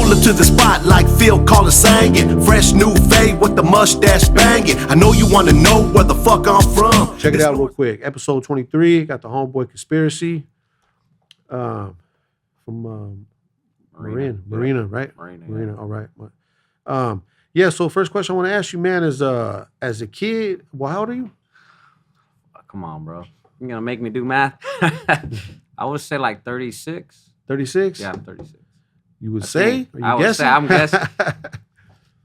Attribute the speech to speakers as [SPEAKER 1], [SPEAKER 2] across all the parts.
[SPEAKER 1] Pull up to the spot like Phil Collins sang it. Fresh new fade with the mustache banging. I know you want to know where the fuck I'm from.
[SPEAKER 2] Check it out real quick. Episode 23, got the Homeboy Conspiracy from Marina, right? Marina, all right. Yeah, so first question I want to ask you, man, is as a kid, well, how old are you?
[SPEAKER 3] Come on, bro. You're going to make me do math? I would say like 36.
[SPEAKER 2] 36?
[SPEAKER 3] Yeah, I'm 36.
[SPEAKER 2] You would say? Are you
[SPEAKER 3] I would
[SPEAKER 2] guessing?
[SPEAKER 3] say, I'm guessing.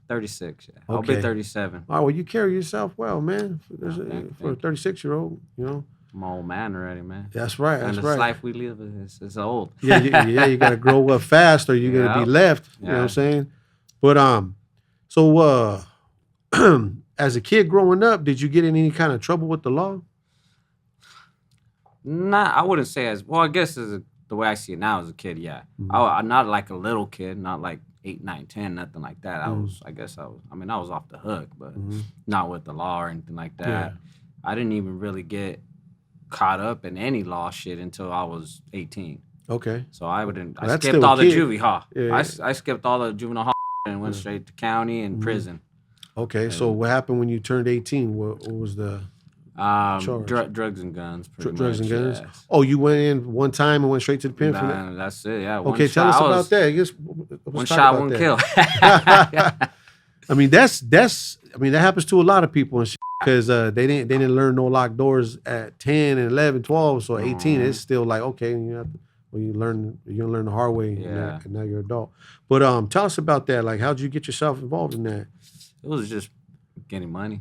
[SPEAKER 3] 36, yeah. I'll
[SPEAKER 2] Okay.
[SPEAKER 3] be 37.
[SPEAKER 2] All right, well, you carry yourself well, man. For a 36-year-old, you know.
[SPEAKER 3] I'm an old man already, man.
[SPEAKER 2] That's right,
[SPEAKER 3] And
[SPEAKER 2] that's
[SPEAKER 3] this
[SPEAKER 2] right.
[SPEAKER 3] life we live is old.
[SPEAKER 2] Yeah, you got to grow up fast or you're going to be left, you know what I'm saying? But, so as a kid growing up, did you get in any kind of trouble with the law?
[SPEAKER 3] I wouldn't say as well. I guess the way I see it now as a kid, yeah.
[SPEAKER 2] Mm-hmm.
[SPEAKER 3] I'm not like a little kid, not like 8, 9, 10, nothing like that. I was off the hook, but not with the law or anything like that.
[SPEAKER 2] Yeah.
[SPEAKER 3] I didn't even really get caught up in any law shit until I was 18.
[SPEAKER 2] Okay.
[SPEAKER 3] So I
[SPEAKER 2] That's
[SPEAKER 3] skipped
[SPEAKER 2] still
[SPEAKER 3] all the
[SPEAKER 2] kid.
[SPEAKER 3] juvie, huh?
[SPEAKER 2] Yeah.
[SPEAKER 3] I skipped all the juvenile and went straight to county and prison.
[SPEAKER 2] Okay, so what happened when you turned 18? What was the charge?
[SPEAKER 3] Drugs and guns,
[SPEAKER 2] drugs and guns?
[SPEAKER 3] Yeah.
[SPEAKER 2] Oh, you went in one time and went straight to the pen for that?
[SPEAKER 3] Nah, that's it, yeah.
[SPEAKER 2] Okay, tell us about that. I guess,
[SPEAKER 3] one shot, one kill.
[SPEAKER 2] I mean, that happens to a lot of people because they didn't learn no locked doors at 10 and 11, 12, so 18 it's still like, okay, you're gonna learn the hard way, and now you're an adult. But tell us about that. Like, how'd you get yourself involved in that?
[SPEAKER 3] It was just getting money,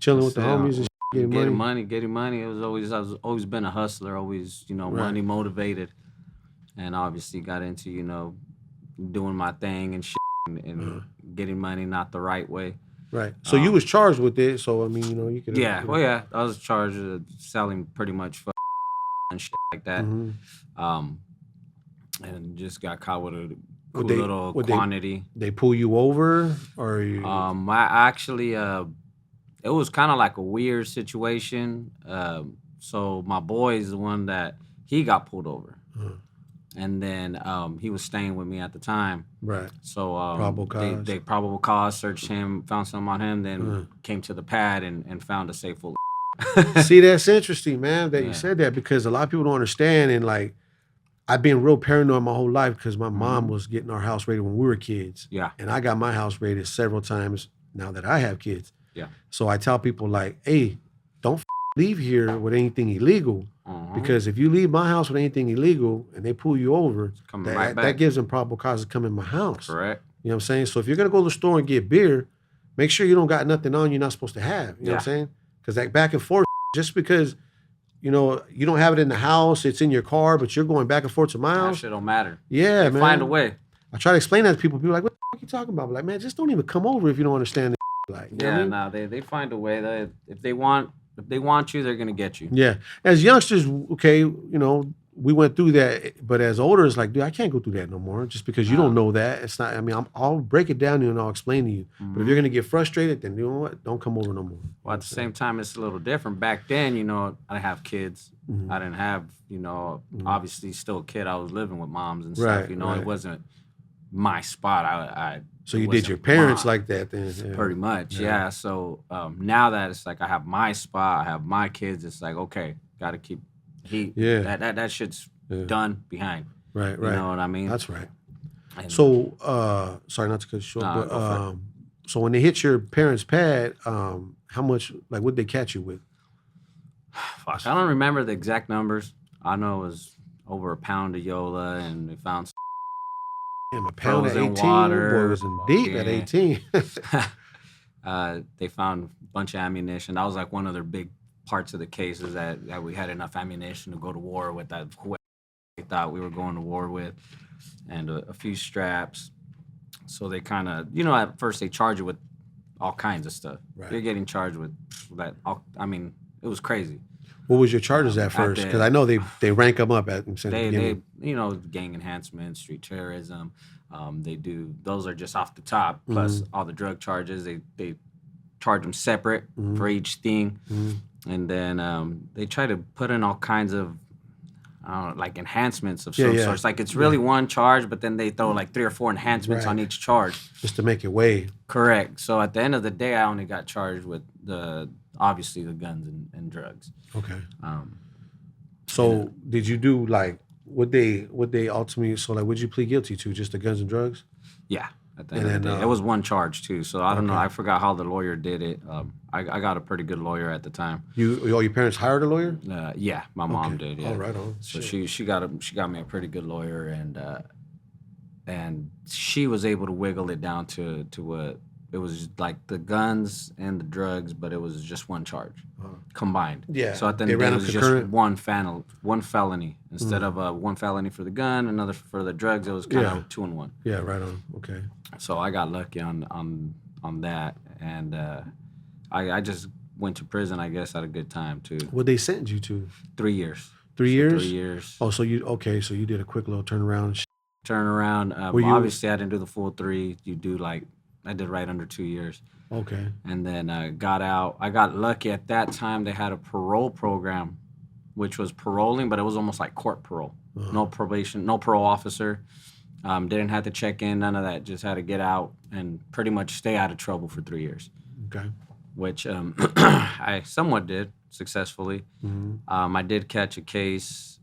[SPEAKER 2] chilling with the homies, and getting
[SPEAKER 3] money. I've always been a hustler, always money motivated, and obviously got into doing my thing and and getting money not the right way.
[SPEAKER 2] Right. So you was charged with it. So I mean, you could.
[SPEAKER 3] Yeah. Well, yeah. I was charged with selling pretty much and shit like that. And just got caught with a cool little quantity.
[SPEAKER 2] They pull you over, or you?
[SPEAKER 3] I actually, it was kind of like a weird situation. So my boy is the one that he got pulled over. And then he was staying with me at the time.
[SPEAKER 2] Right.
[SPEAKER 3] So
[SPEAKER 2] probable cause.
[SPEAKER 3] They probable cause, searched him, found something on him, then came to the pad and found a safe full of
[SPEAKER 2] See, that's interesting, man, that you said that, because a lot of people don't understand. And like, I've been real paranoid my whole life because my mom was getting our house raided when we were kids.
[SPEAKER 3] Yeah.
[SPEAKER 2] And I got my house raided several times now that I have kids.
[SPEAKER 3] Yeah.
[SPEAKER 2] So I tell people like, hey, don't leave here with anything illegal. Because if you leave my house with anything illegal and they pull you over, that gives them probable cause to come in my house.
[SPEAKER 3] Correct.
[SPEAKER 2] You know what I'm saying? So if you're going to go to the store and get beer, make sure you don't got nothing on you're not supposed to have. You know what I'm saying? Because that back and forth, just because, you don't have it in the house, it's in your car, but you're going back and forth to my house.
[SPEAKER 3] That shit don't matter.
[SPEAKER 2] Yeah,
[SPEAKER 3] they
[SPEAKER 2] man.
[SPEAKER 3] Find a way.
[SPEAKER 2] I try to explain that to people. People are like, what the fuck are you talking about? I'm like, man, just don't even come over if you don't understand it. Like, you know what I mean?
[SPEAKER 3] They find a way. That if they want you, they're gonna get you.
[SPEAKER 2] Yeah. As youngsters, okay, we went through that, but as older, it's like, dude, I can't go through that no more just because you don't know that. It's not, I mean, I'll break it down to you and I'll explain to you. But if you're gonna get frustrated, then you know what? Don't come over no more.
[SPEAKER 3] Well, at the same time, it's a little different. Back then, I didn't have kids. I didn't have, obviously still a kid. I was living with moms and stuff. It wasn't my spot.
[SPEAKER 2] So you did your parents like that then?
[SPEAKER 3] Yeah. Pretty much, yeah. So now that it's like I have my spot, I have my kids, it's like, okay, got to keep that shit's done behind.
[SPEAKER 2] Right.
[SPEAKER 3] You know what I mean?
[SPEAKER 2] That's right. And so, sorry not to cut you short, but so when they hit your parents' pad, how much, like, what'd they catch you with?
[SPEAKER 3] Fuck, I don't remember the exact numbers. I know it was over a pound of Yola, and they found
[SPEAKER 2] Damn, a pound at 18?
[SPEAKER 3] Water.
[SPEAKER 2] Boy, it was in deep at 18.
[SPEAKER 3] They found a bunch of ammunition. That was like one of their big parts of the case is that we had enough ammunition to go to war with that whoever they thought we were going to war with, and a few straps. So they kind of, at first they charge you with all kinds of stuff. Right. You're getting charged with that. It was crazy.
[SPEAKER 2] What was your charges at first? Because I know they rank them up at
[SPEAKER 3] they gang enhancement, street terrorism. Those are just off the top. Plus all the drug charges. They charge them separate for each thing, and then they try to put in all kinds of like enhancements of
[SPEAKER 2] Yeah,
[SPEAKER 3] some
[SPEAKER 2] yeah.
[SPEAKER 3] sorts. Like it's really one charge, but then they throw like 3 or 4 enhancements on
[SPEAKER 2] Right.
[SPEAKER 3] each charge.
[SPEAKER 2] Just to make it weigh.
[SPEAKER 3] Correct. So at the end of the day, I only got charged with obviously the guns and drugs.
[SPEAKER 2] Okay.
[SPEAKER 3] Um,
[SPEAKER 2] So did you do like what they ultimately? So like, what'd you plead guilty to? Just the guns and drugs?
[SPEAKER 3] yeah. At the
[SPEAKER 2] And
[SPEAKER 3] end of the
[SPEAKER 2] then,
[SPEAKER 3] day, it was one charge too. So I don't know.
[SPEAKER 2] okay.
[SPEAKER 3] I forgot how the lawyer did it. I got a pretty good lawyer at the time.
[SPEAKER 2] All your parents hired a lawyer?
[SPEAKER 3] Yeah, my mom
[SPEAKER 2] Okay.
[SPEAKER 3] did. Yeah.
[SPEAKER 2] Oh, right on.
[SPEAKER 3] So
[SPEAKER 2] Shit.
[SPEAKER 3] she got me a pretty good lawyer, and she was able to wiggle it down to what it was like the guns and the drugs, but it was just one charge combined.
[SPEAKER 2] Yeah,
[SPEAKER 3] So at the
[SPEAKER 2] they
[SPEAKER 3] end of the
[SPEAKER 2] ran
[SPEAKER 3] day, it
[SPEAKER 2] them
[SPEAKER 3] was
[SPEAKER 2] concurrent?
[SPEAKER 3] just one felony instead of one felony for the gun, another for the drugs. It was kind
[SPEAKER 2] Yeah.
[SPEAKER 3] of 2 in 1.
[SPEAKER 2] Yeah, right on. Okay.
[SPEAKER 3] So I got lucky on that, and I just went to prison. I guess at a good time too.
[SPEAKER 2] What they sentenced you to?
[SPEAKER 3] 3 years.
[SPEAKER 2] 3 years?
[SPEAKER 3] 3 years.
[SPEAKER 2] Oh, so you did a quick little turnaround.
[SPEAKER 3] Turn around.
[SPEAKER 2] Were you-
[SPEAKER 3] Obviously, I didn't do the full 3. You do I did right under 2 years,
[SPEAKER 2] Okay.
[SPEAKER 3] and then got out. I got lucky at that time. They had a parole program, which was paroling, but it was almost like court parole. No probation, no parole officer. Didn't have to check in, none of that. Just had to get out and pretty much stay out of trouble for 3 years,
[SPEAKER 2] Okay.
[SPEAKER 3] which I somewhat did successfully.
[SPEAKER 2] Mm-hmm.
[SPEAKER 3] I did catch a case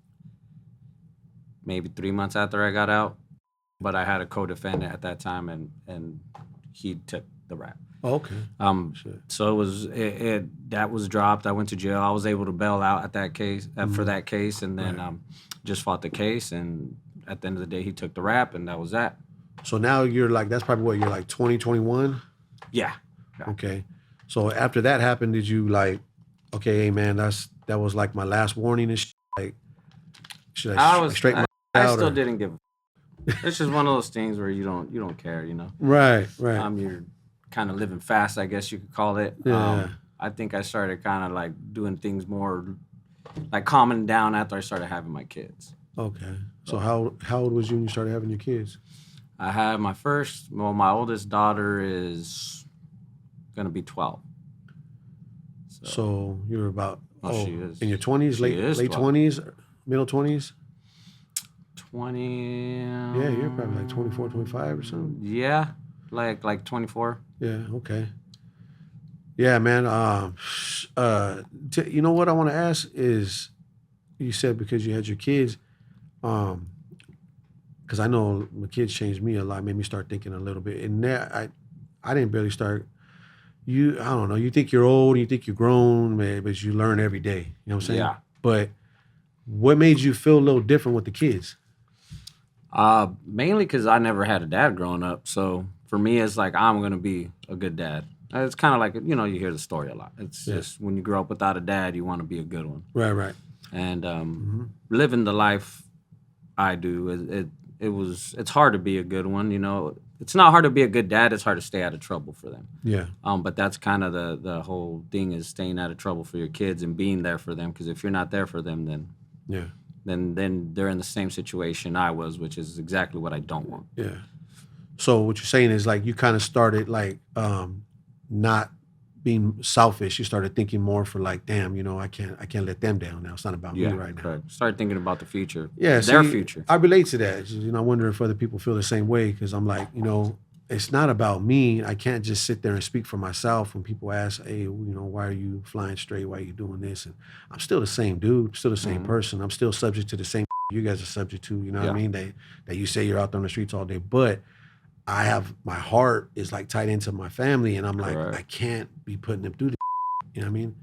[SPEAKER 3] maybe 3 months after I got out, but I had a co-defendant at that time, and he took the rap.
[SPEAKER 2] Oh, okay. Shit.
[SPEAKER 3] So it was that was dropped. I went to jail. I was able to bail out at that case for that case, and then just fought the case. And at the end of the day, he took the rap, and that was that.
[SPEAKER 2] So now you're like, that's probably what, you're like 20, 21?
[SPEAKER 3] Yeah.
[SPEAKER 2] Okay. So after that happened, did you like, okay, hey man, that was like my last warning and shit. Like, should I straighten my
[SPEAKER 3] I
[SPEAKER 2] out?
[SPEAKER 3] still
[SPEAKER 2] or-
[SPEAKER 3] didn't give. It's just one of those things where you don't care, you know.
[SPEAKER 2] Right.
[SPEAKER 3] You're kind of living fast, I guess you could call it.
[SPEAKER 2] Yeah.
[SPEAKER 3] I think I started kind of like doing things more, like calming down after I started having my kids.
[SPEAKER 2] Okay. So how old was you when you started having your kids?
[SPEAKER 3] I had my oldest daughter is gonna be 12.
[SPEAKER 2] So you were about
[SPEAKER 3] she is.
[SPEAKER 2] in your 20s, late
[SPEAKER 3] 12.
[SPEAKER 2] 20s, middle 20s?
[SPEAKER 3] 20.
[SPEAKER 2] Yeah, you're probably like 24, 25 or something.
[SPEAKER 3] Yeah, like 24.
[SPEAKER 2] Yeah, okay. Yeah, man. You know what I want to ask is, you said because you had your kids, because I know my kids changed me a lot, made me start thinking a little bit. And that I didn't barely start. I don't know. You think you're old, you think you're grown, man, but you learn every day. You know what I'm saying?
[SPEAKER 3] Yeah.
[SPEAKER 2] But what made you feel a little different with the kids?
[SPEAKER 3] Mainly because I never had a dad growing up. So for me, it's like I'm gonna be a good dad. It's kind of like, you hear the story a lot. It's just when you grow up without a dad, you want to be a good one.
[SPEAKER 2] Right.
[SPEAKER 3] And living the life I do, it's hard to be a good one. It's not hard to be a good dad. It's hard to stay out of trouble for them.
[SPEAKER 2] Yeah.
[SPEAKER 3] But that's kind of the whole thing, is staying out of trouble for your kids and being there for them. Because if you're not there for them, then they're in the same situation I was, which is exactly what I don't want.
[SPEAKER 2] Yeah. So what you're saying is like you kind of started like not being selfish. You started thinking more for like, damn, I can't let them down now. It's not about me right now.
[SPEAKER 3] Correct. Start thinking about the future.
[SPEAKER 2] Yeah,
[SPEAKER 3] their
[SPEAKER 2] see,
[SPEAKER 3] future.
[SPEAKER 2] I relate to that. I wonder if other people feel the same way, because I'm like, it's not about me. I can't just sit there and speak for myself when people ask, hey, why are you flying straight? Why are you doing this? And I'm still the same dude. I'm still the same person. I'm still subject to the same you guys are subject to. You know what I mean? That you say you're out there on the streets all day, but my heart is like tied into my family, and I'm like, I can't be putting them through this. You know what I mean?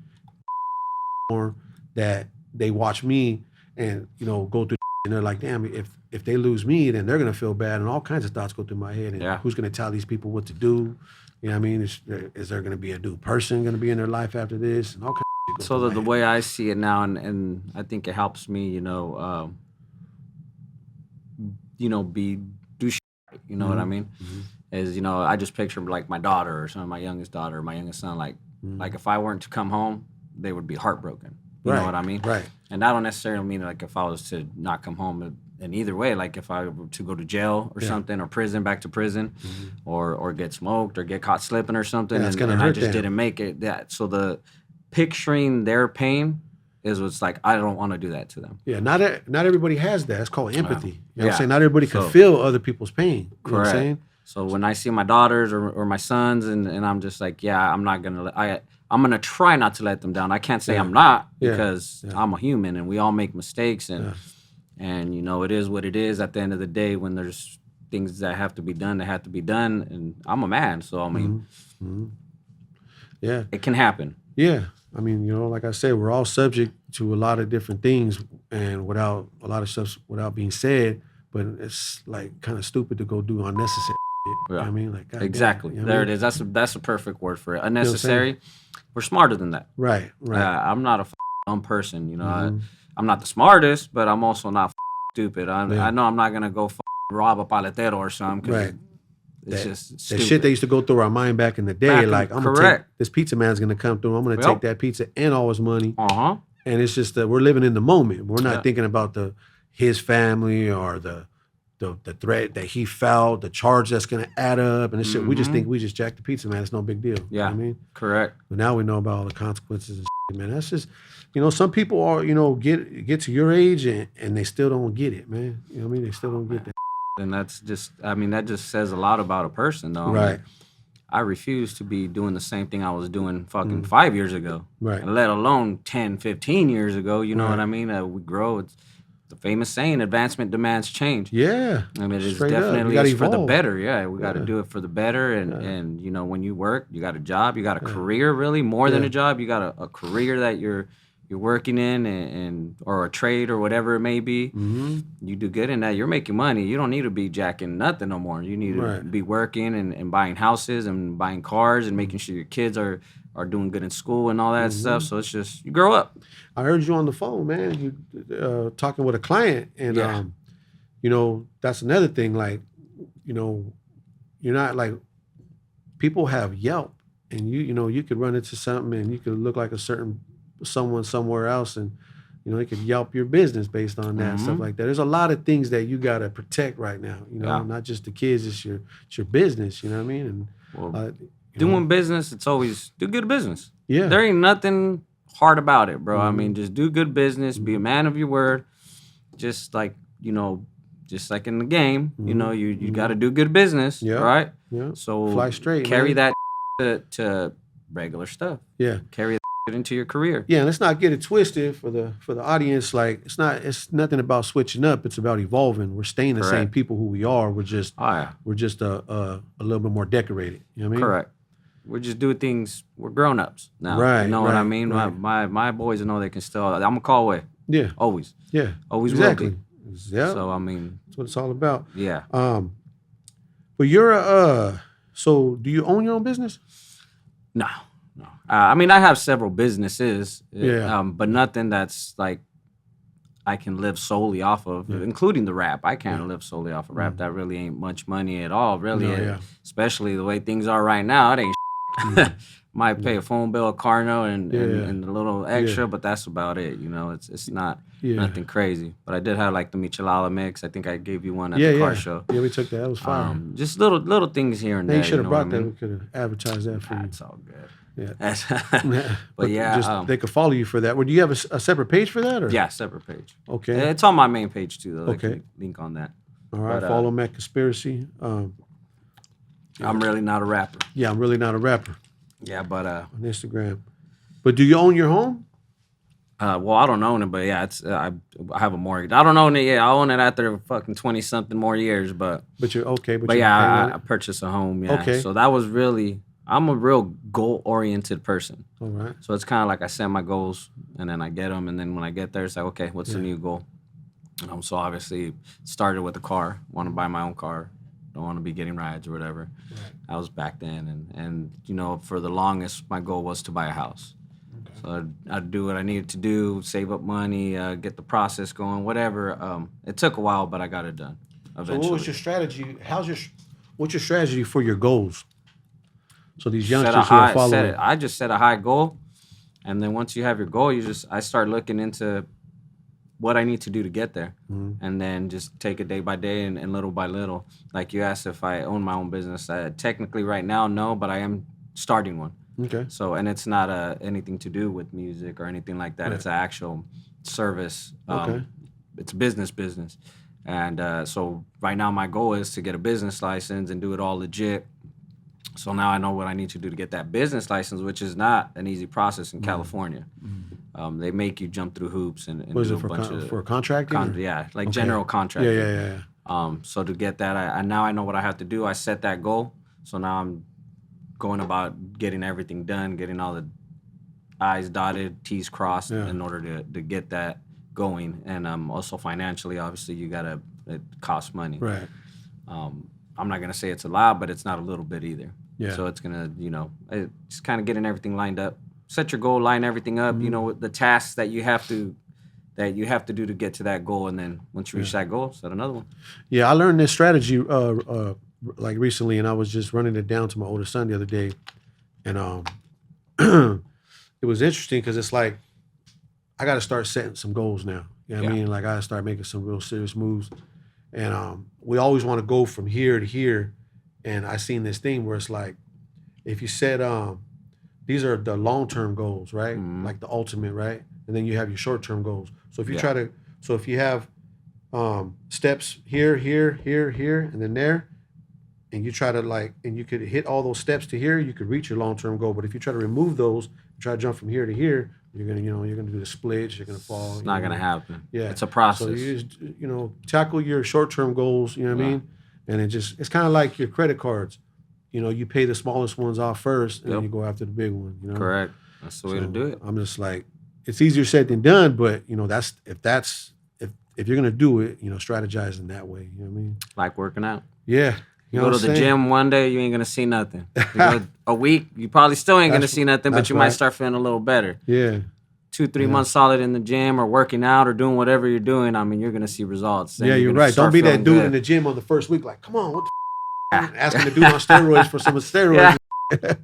[SPEAKER 2] Or that they watch me and go through, and they're like, damn, if they lose me, then they're gonna feel bad, and all kinds of thoughts go through my head. And who's gonna tell these people what to do? You know what I mean? Is there gonna be a new person gonna be in their life after this? And all kinds of shit go
[SPEAKER 3] So
[SPEAKER 2] through
[SPEAKER 3] the
[SPEAKER 2] my
[SPEAKER 3] way
[SPEAKER 2] head.
[SPEAKER 3] I see it now, and I think it helps me, do shit, you know what I mean? Is I just picture like my daughter or my youngest daughter, or my youngest son, like if I weren't to come home, they would be heartbroken. You know what I mean?
[SPEAKER 2] Right.
[SPEAKER 3] And I don't necessarily mean like if I was to not come home in either way, like if I were to go to jail or something, or back to prison, or get smoked or get caught slipping or something,
[SPEAKER 2] Yeah, it's gonna
[SPEAKER 3] and I
[SPEAKER 2] hurt
[SPEAKER 3] just
[SPEAKER 2] them.
[SPEAKER 3] didn't make it. So the picturing their pain is what's like, I don't want to do that to them.
[SPEAKER 2] Yeah, not everybody has that. It's called empathy. You know what I'm
[SPEAKER 3] Yeah.
[SPEAKER 2] saying? Not everybody can
[SPEAKER 3] So-
[SPEAKER 2] feel other people's pain. You know what I'm
[SPEAKER 3] Correct.
[SPEAKER 2] saying?
[SPEAKER 3] So when I see my daughters or my sons, and I'm just like, yeah, I'm not gonna. I'm gonna try not to let them down. I can't say I'm not, because I'm a human and we all make mistakes, and you know, it is what it is. At the end of the day, when there's things that have to be done, that have to be done, and I'm a man, so I mean,
[SPEAKER 2] Yeah.
[SPEAKER 3] it can happen.
[SPEAKER 2] Yeah. I mean, you know, like I said, we're all subject to a lot of different things, and without a lot of stuff without being said, but it's like kind of stupid to go do unnecessary shit. You know what I mean? Like, God
[SPEAKER 3] Exactly.
[SPEAKER 2] damn, you know what I
[SPEAKER 3] There
[SPEAKER 2] mean?
[SPEAKER 3] it is. That's a perfect word for it.
[SPEAKER 2] what I'm saying?
[SPEAKER 3] Unnecessary. We're smarter than that.
[SPEAKER 2] Right.
[SPEAKER 3] I'm not a dumb person. You know, I'm not the smartest, but I'm also not stupid. I know I'm not gonna go rob a paletero or something, because
[SPEAKER 2] Right.
[SPEAKER 3] it's just
[SPEAKER 2] That
[SPEAKER 3] stupid.
[SPEAKER 2] shit that used to go through our mind back in the day, like, I'm gonna take
[SPEAKER 3] correct.
[SPEAKER 2] this pizza man's gonna come through. I'm gonna take that pizza and all his money. And it's just that we're living in the moment. We're not thinking about his family or the threat that he felt, the charge that's gonna add up, and this shit. We just think we just jacked the pizza man. It's no big deal. You know what I mean?
[SPEAKER 3] Correct.
[SPEAKER 2] But now we know about all the consequences and shit, man. That's just, you know, some people are, you know, get to your age and they still don't get it, man. You know what I mean? They still don't get that.
[SPEAKER 3] And that's just, I mean, that just says a lot about a person, though.
[SPEAKER 2] Right.
[SPEAKER 3] I refuse to be doing the same thing I was doing fucking 5 years ago.
[SPEAKER 2] Right.
[SPEAKER 3] Let alone 10, 15 years ago. You know what I mean? We grow. It's the famous saying, advancement demands change.
[SPEAKER 2] Yeah.
[SPEAKER 3] And it is
[SPEAKER 2] Straight up.
[SPEAKER 3] definitely
[SPEAKER 2] You gotta
[SPEAKER 3] for the
[SPEAKER 2] evolve.
[SPEAKER 3] better. Yeah, we got to do it for the better. And you know, when you work, you got a job, you got a career, really, more than a job. You got a career that you're working in, and or a trade or whatever it may be. You do good in that, you're making money. You don't need to be jacking nothing no more. You need to be working and buying houses and buying cars and making sure your kids are doing good in school and all that stuff. So it's just, you grow up.
[SPEAKER 2] I heard you on the phone, man. You talking with a client, and you know, that's another thing. Like, you know, you're not like, people have Yelp, and you know, you could run into something and you could look like a certain someone somewhere else, and you know, it could Yelp your business based on that, stuff like that. There's a lot of things that you gotta protect right now. You know, not just the kids, it's your business. You know what I mean? And
[SPEAKER 3] Doing business, it's always do good business.
[SPEAKER 2] Yeah.
[SPEAKER 3] There ain't nothing hard about it, bro. I mean, just do good business, be a man of your word. Just like, you know, just like in the game, you know, you got to do good business, right?
[SPEAKER 2] Yeah.
[SPEAKER 3] So
[SPEAKER 2] Fly straight,
[SPEAKER 3] carry
[SPEAKER 2] man.
[SPEAKER 3] that to regular stuff.
[SPEAKER 2] Yeah.
[SPEAKER 3] Carry that into your career.
[SPEAKER 2] Yeah, and let's not get it twisted for the audience. Like, it's nothing about switching up. It's about evolving. We're staying the same people who we are. We're just a little bit more decorated. You know what I mean?
[SPEAKER 3] Correct. We just do things. We're grown ups now.
[SPEAKER 2] Right,
[SPEAKER 3] You know what I
[SPEAKER 2] right,
[SPEAKER 3] mean?
[SPEAKER 2] right.
[SPEAKER 3] My boys know they can still. I'm gonna call away.
[SPEAKER 2] Yeah.
[SPEAKER 3] Always.
[SPEAKER 2] Yeah.
[SPEAKER 3] Always
[SPEAKER 2] Exactly.
[SPEAKER 3] will be.
[SPEAKER 2] Yeah.
[SPEAKER 3] So I mean,
[SPEAKER 2] That's what it's all about.
[SPEAKER 3] yeah.
[SPEAKER 2] But you're so do you own your own business?
[SPEAKER 3] No. I mean, I have several businesses.
[SPEAKER 2] Yeah.
[SPEAKER 3] But nothing that's like I can live solely off of, including the rap. I can't live solely off of rap. That really ain't much money at all, really.
[SPEAKER 2] No,
[SPEAKER 3] Especially the way things are right now. It ain't might pay a phone bill, a car note, and a little extra, but that's about it. You know, it's not nothing crazy. But I did have like the Michelada mix. I think I gave you one at the car show.
[SPEAKER 2] Yeah, we took that. That was fine.
[SPEAKER 3] Just little things here and
[SPEAKER 2] Hey,
[SPEAKER 3] there.
[SPEAKER 2] you should have
[SPEAKER 3] know
[SPEAKER 2] brought
[SPEAKER 3] what I
[SPEAKER 2] that.
[SPEAKER 3] mean?
[SPEAKER 2] We could have advertised that for you.
[SPEAKER 3] That's all good.
[SPEAKER 2] Yeah.
[SPEAKER 3] But yeah,
[SPEAKER 2] just, they could follow you for that. Well, do you have a separate page for that? Or?
[SPEAKER 3] yeah, separate page.
[SPEAKER 2] Okay.
[SPEAKER 3] It's on my main page too, though.
[SPEAKER 2] Okay.
[SPEAKER 3] I can link on that.
[SPEAKER 2] All right.
[SPEAKER 3] But,
[SPEAKER 2] follow Mac Conspiracy.
[SPEAKER 3] I'm really not a rapper.
[SPEAKER 2] Yeah, I'm really not a rapper
[SPEAKER 3] Yeah, but
[SPEAKER 2] on Instagram. But do you own your home?
[SPEAKER 3] well, I don't own it, but yeah, it's I have a mortgage. I don't own it yet. I own it after fucking 20-something more years, but
[SPEAKER 2] But you're okay.
[SPEAKER 3] but
[SPEAKER 2] you're
[SPEAKER 3] yeah,
[SPEAKER 2] paying on
[SPEAKER 3] I
[SPEAKER 2] it?
[SPEAKER 3] purchased a home. Yeah,
[SPEAKER 2] Okay.
[SPEAKER 3] So that was really. I'm a real goal-oriented person.
[SPEAKER 2] All right.
[SPEAKER 3] So it's kind of like I set my goals, and then I get them, and then when I get there, it's like, okay, what's the new goal? So obviously, started with a car. Want to buy my own car. Don't want to be getting rides or whatever. Right. I was back then, and you know, for the longest, my goal was to buy a house. Okay. So I'd do what I needed to do, save up money, get the process going, whatever. It took a while, but I got it done eventually.
[SPEAKER 2] So what was your strategy? What's your strategy for your goals? So these youngsters who are following.
[SPEAKER 3] I just set a high goal, and then once you have your goal, I start looking into what I need to do to get there, and then just take it day by day and little by little. Like you asked if I own my own business. Technically, right now, no, but I am starting one.
[SPEAKER 2] Okay.
[SPEAKER 3] So, and it's not anything to do with music or anything like that.
[SPEAKER 2] Right.
[SPEAKER 3] It's an actual service.
[SPEAKER 2] Okay.
[SPEAKER 3] It's business. And so right now my goal is to get a business license and do it all legit. So now I know what I need to do to get that business license, which is not an easy process in California. They make you jump through hoops and
[SPEAKER 2] What is
[SPEAKER 3] do
[SPEAKER 2] it
[SPEAKER 3] a
[SPEAKER 2] for?
[SPEAKER 3] bunch of
[SPEAKER 2] For contracting? or-
[SPEAKER 3] yeah, like
[SPEAKER 2] Okay.
[SPEAKER 3] general contracting.
[SPEAKER 2] Yeah.
[SPEAKER 3] So to get that, I now I know what I have to do. I set that goal. So now I'm going about getting everything done, getting all the I's dotted, T's crossed
[SPEAKER 2] Yeah.
[SPEAKER 3] in order to get that going. And also financially, obviously, it costs money.
[SPEAKER 2] Right.
[SPEAKER 3] I'm not gonna say it's a lot, but it's not a little bit either.
[SPEAKER 2] Yeah.
[SPEAKER 3] So it's gonna, it's kind of getting everything lined up. Set your goal, line everything up. The tasks that you have to do to get to that goal, and then once you reach that goal, set another one.
[SPEAKER 2] Yeah, I learned this strategy like recently, and I was just running it down to my oldest son the other day, and it was interesting because it's like I got to start setting some goals now. You know what I mean? Like I got to start making some real serious moves, and we always want to go from here to here, and I seen this thing where it's like if you set these are the long-term goals, right? Like the ultimate, right? And then you have your short-term goals. So if you if you have steps here, and then there, and you try to and you could hit all those steps to here, you could reach your long-term goal. But if you try to remove those, try to jump from here to here, you're gonna do the splits, you're gonna fall.
[SPEAKER 3] It's not gonna happen.
[SPEAKER 2] Yeah,
[SPEAKER 3] it's a process.
[SPEAKER 2] So you just tackle your short-term goals. You know what I mean? And it's kind of like your credit cards. You pay the smallest ones off first, and then you go after the big one.
[SPEAKER 3] Correct. That's the way to do it.
[SPEAKER 2] I'm just like, it's easier said than done, but if you're gonna do it, strategize in that way. You know what I mean?
[SPEAKER 3] Like working out.
[SPEAKER 2] Yeah.
[SPEAKER 3] You go to the gym one day, you ain't gonna see nothing. You go a week, you probably still ain't gonna see nothing, but you might start feeling a little better.
[SPEAKER 2] Yeah.
[SPEAKER 3] 2-3 months solid in the gym or working out or doing whatever you're doing, I mean, you're gonna see results.
[SPEAKER 2] Yeah, you're right. Don't be that dude in the gym on the first week, like, come on, what the asking the dude on steroids for some steroids.
[SPEAKER 3] Yeah.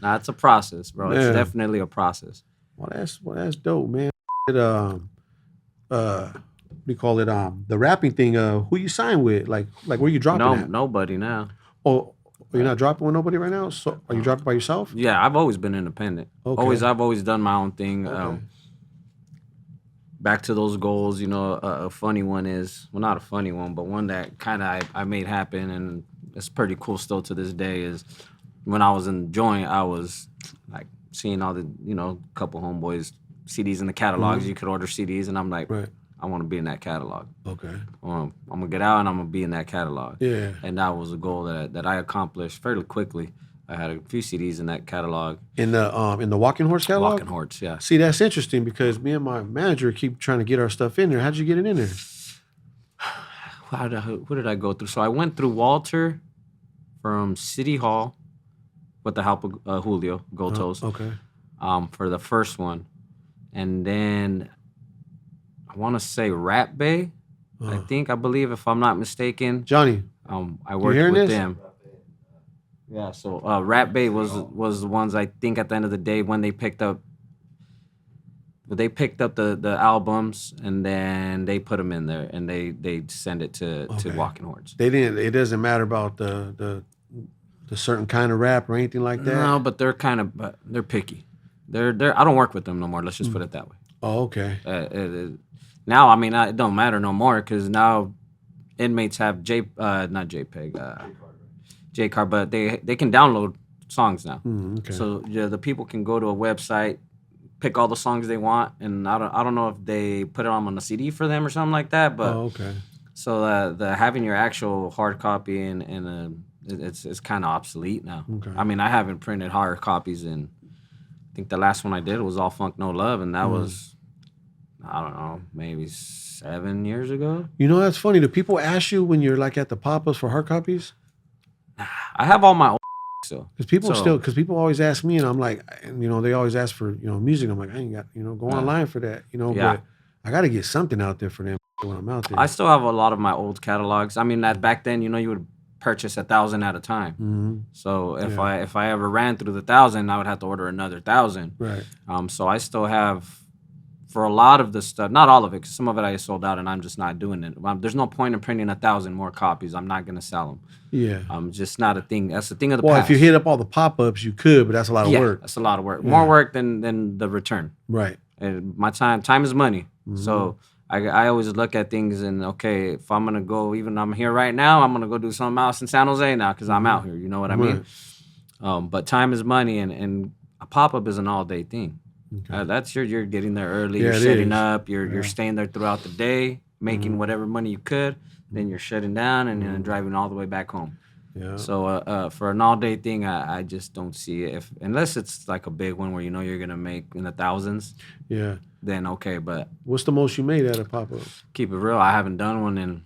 [SPEAKER 3] Nah, it's a process, bro. It's definitely a process.
[SPEAKER 2] Well, that's dope, man. What do you call it? The rapping thing. Who you signed with? Like where you dropping at?
[SPEAKER 3] Nobody now.
[SPEAKER 2] Oh, you're not dropping with nobody right now. So are you dropping by yourself?
[SPEAKER 3] Yeah, I've always been independent.
[SPEAKER 2] Okay.
[SPEAKER 3] I've always done my own thing.
[SPEAKER 2] Okay.
[SPEAKER 3] Back to those goals, a funny one is, well, not a funny one, but one that kind of I made happen, and it's pretty cool still to this day, is when I was in the joint, I was like seeing all the, couple homeboys CDs in the catalogs. You could order CDs, and I'm like,
[SPEAKER 2] right.
[SPEAKER 3] I want to be in that catalog.
[SPEAKER 2] Okay.
[SPEAKER 3] I'm gonna get out and I'm gonna be in that catalog.
[SPEAKER 2] Yeah.
[SPEAKER 3] And that was a goal that I accomplished fairly quickly. I had a few CDs in that catalog.
[SPEAKER 2] In the Walking Horse catalog?
[SPEAKER 3] Walking Horse, yeah.
[SPEAKER 2] See, that's interesting because me and my manager keep trying to get our stuff in there. How'd you get it in there?
[SPEAKER 3] What did I go through? So I went through Walter from City Hall with the help of Julio Gotos.
[SPEAKER 2] Okay.
[SPEAKER 3] For the first one. And then I want to say Rat Bay. I believe, if I'm not mistaken.
[SPEAKER 2] Johnny.
[SPEAKER 3] I worked with them. Yeah, so Rat Bay was the ones, I think, at the end of the day when they picked up the albums, and then they put them in there and they send it to Walking Hordes.
[SPEAKER 2] It doesn't matter about the certain kind of rap or anything like that.
[SPEAKER 3] No, but they're picky. I don't work with them no more. Let's just put it that way.
[SPEAKER 2] Oh, okay.
[SPEAKER 3] Now, I mean, it don't matter no more because now inmates have not JPEG, JCard, but they can download songs now.
[SPEAKER 2] Okay.
[SPEAKER 3] So the people can go to a website, pick all the songs they want, and I don't know if they put it on a CD for them or something like that. But
[SPEAKER 2] okay.
[SPEAKER 3] So the having your actual hard copy and it's kind of obsolete now.
[SPEAKER 2] Okay.
[SPEAKER 3] I mean, I haven't printed hard copies in. I think the last one I did was All Funk No Love, and that was, I don't know, maybe 7 years ago.
[SPEAKER 2] That's funny. Do people ask you when you're like at the pop-ups for hard copies?
[SPEAKER 3] I have all my old still.
[SPEAKER 2] Because people always ask me, and I'm like, they always ask for music. I'm like, I ain't got go online for that, But I got to get something out there for them when I'm out there.
[SPEAKER 3] I still have a lot of my old catalogs. I mean, back then, you would purchase 1,000 at a time.
[SPEAKER 2] Mm-hmm.
[SPEAKER 3] So if I ever ran through the 1,000, I would have to order another 1,000.
[SPEAKER 2] Right.
[SPEAKER 3] So I still have for a lot of the stuff, not all of it, because some of it I sold out and I'm just not doing it. There's no point in printing 1,000 more copies. I'm not gonna sell them.
[SPEAKER 2] Yeah.
[SPEAKER 3] Just not a thing. That's the thing of the
[SPEAKER 2] Well,
[SPEAKER 3] past.
[SPEAKER 2] if you hit up all the pop-ups, you could, but that's a lot of work.
[SPEAKER 3] That's a lot of work. More work than the return.
[SPEAKER 2] Right.
[SPEAKER 3] And my time is money. So I always look at things and, okay, if I'm gonna go, even I'm here right now, I'm gonna go do something else in San Jose now because I'm out here. You know what I mean? But time is money, and a pop-up is an all-day thing. Okay. That's you're getting there early, you're setting up, you're staying there throughout the day, making whatever money you could, then you're shutting down and then driving all the way back home. Yeah. So for an all-day thing, I just don't see it. Unless it's like a big one where you know you're gonna make in the thousands. Yeah. Then okay, but
[SPEAKER 2] what's the most you made at a pop-up?
[SPEAKER 3] Keep it real, I haven't done one in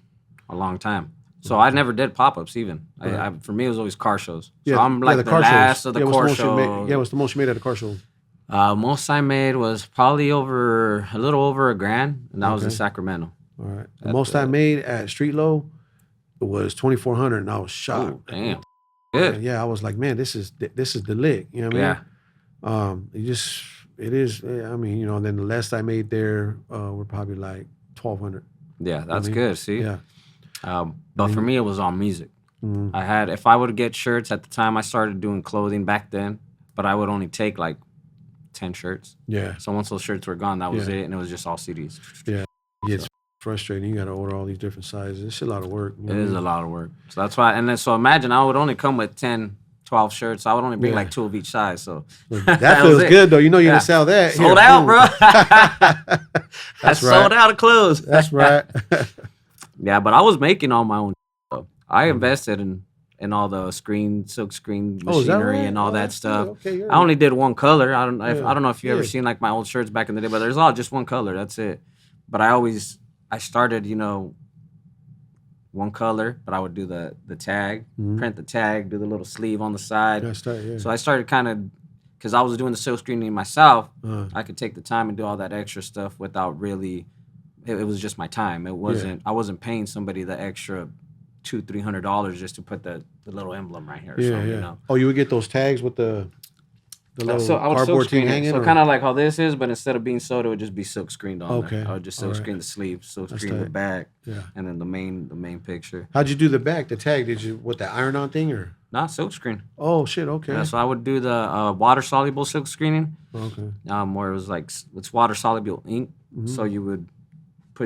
[SPEAKER 3] a long time. So I never did pop-ups even. Right. For me, it was always car shows. So I'm like the last of the car shows.
[SPEAKER 2] What's the most you made at a car show?
[SPEAKER 3] Most I made was probably a little over $1,000, and that was in Sacramento.
[SPEAKER 2] All right. The most I made at Street Low was $2,400, and I was shocked.
[SPEAKER 3] Oh, damn. Good.
[SPEAKER 2] Yeah, I was like, man, this is the lick. You know what I mean? Yeah. It is. I mean, you know. And then the last I made there were probably like $1,200.
[SPEAKER 3] Yeah, that's good. See.
[SPEAKER 2] Yeah.
[SPEAKER 3] But for me, it was on music. If I would get shirts at the time, I started doing clothing back then, but I would only take like 10 shirts. Yeah. So once those shirts were gone, that was it, and it was just all CDs.
[SPEAKER 2] Yeah. It's frustrating. You got to order all these different sizes. It's a lot of work.
[SPEAKER 3] It is a lot of work. So that's why. And then so imagine I would only come with 10, 12 shirts. I would only bring like 2 of each size. So
[SPEAKER 2] that feels good though. You know you're gonna sell that.
[SPEAKER 3] Sold out, bro. That's right. Sold out of clothes.
[SPEAKER 2] That's right.
[SPEAKER 3] Yeah, but I was making all my own. I invested in all the silk screen machinery and all that stuff. Okay, I only did one color. I don't know if you ever seen like my old shirts back in the day, but there's all just one color. That's it. But I started, one color, but I would do the tag, print the tag, do the little sleeve on the side. So I started kind of, because I was doing the silk screening myself, I could take the time and do all that extra stuff without really, it was just my time. It wasn't, I wasn't paying somebody the extra $200-$300 just to put the little emblem right here or something, you know?
[SPEAKER 2] Oh, you would get those tags with the little cardboard thing hanging?
[SPEAKER 3] So kind of like how this is, but instead of being sewed, it would just be silk screened on there. I would just silk screen the sleeve, silk screen the back, and then the main picture.
[SPEAKER 2] How'd you do the back, the tag? Did you, with the iron-on thing, or?
[SPEAKER 3] Nah, silk screen.
[SPEAKER 2] Oh, shit, okay.
[SPEAKER 3] Yeah, so I would do the water-soluble silk screening, where it was like, it's water-soluble ink, so you would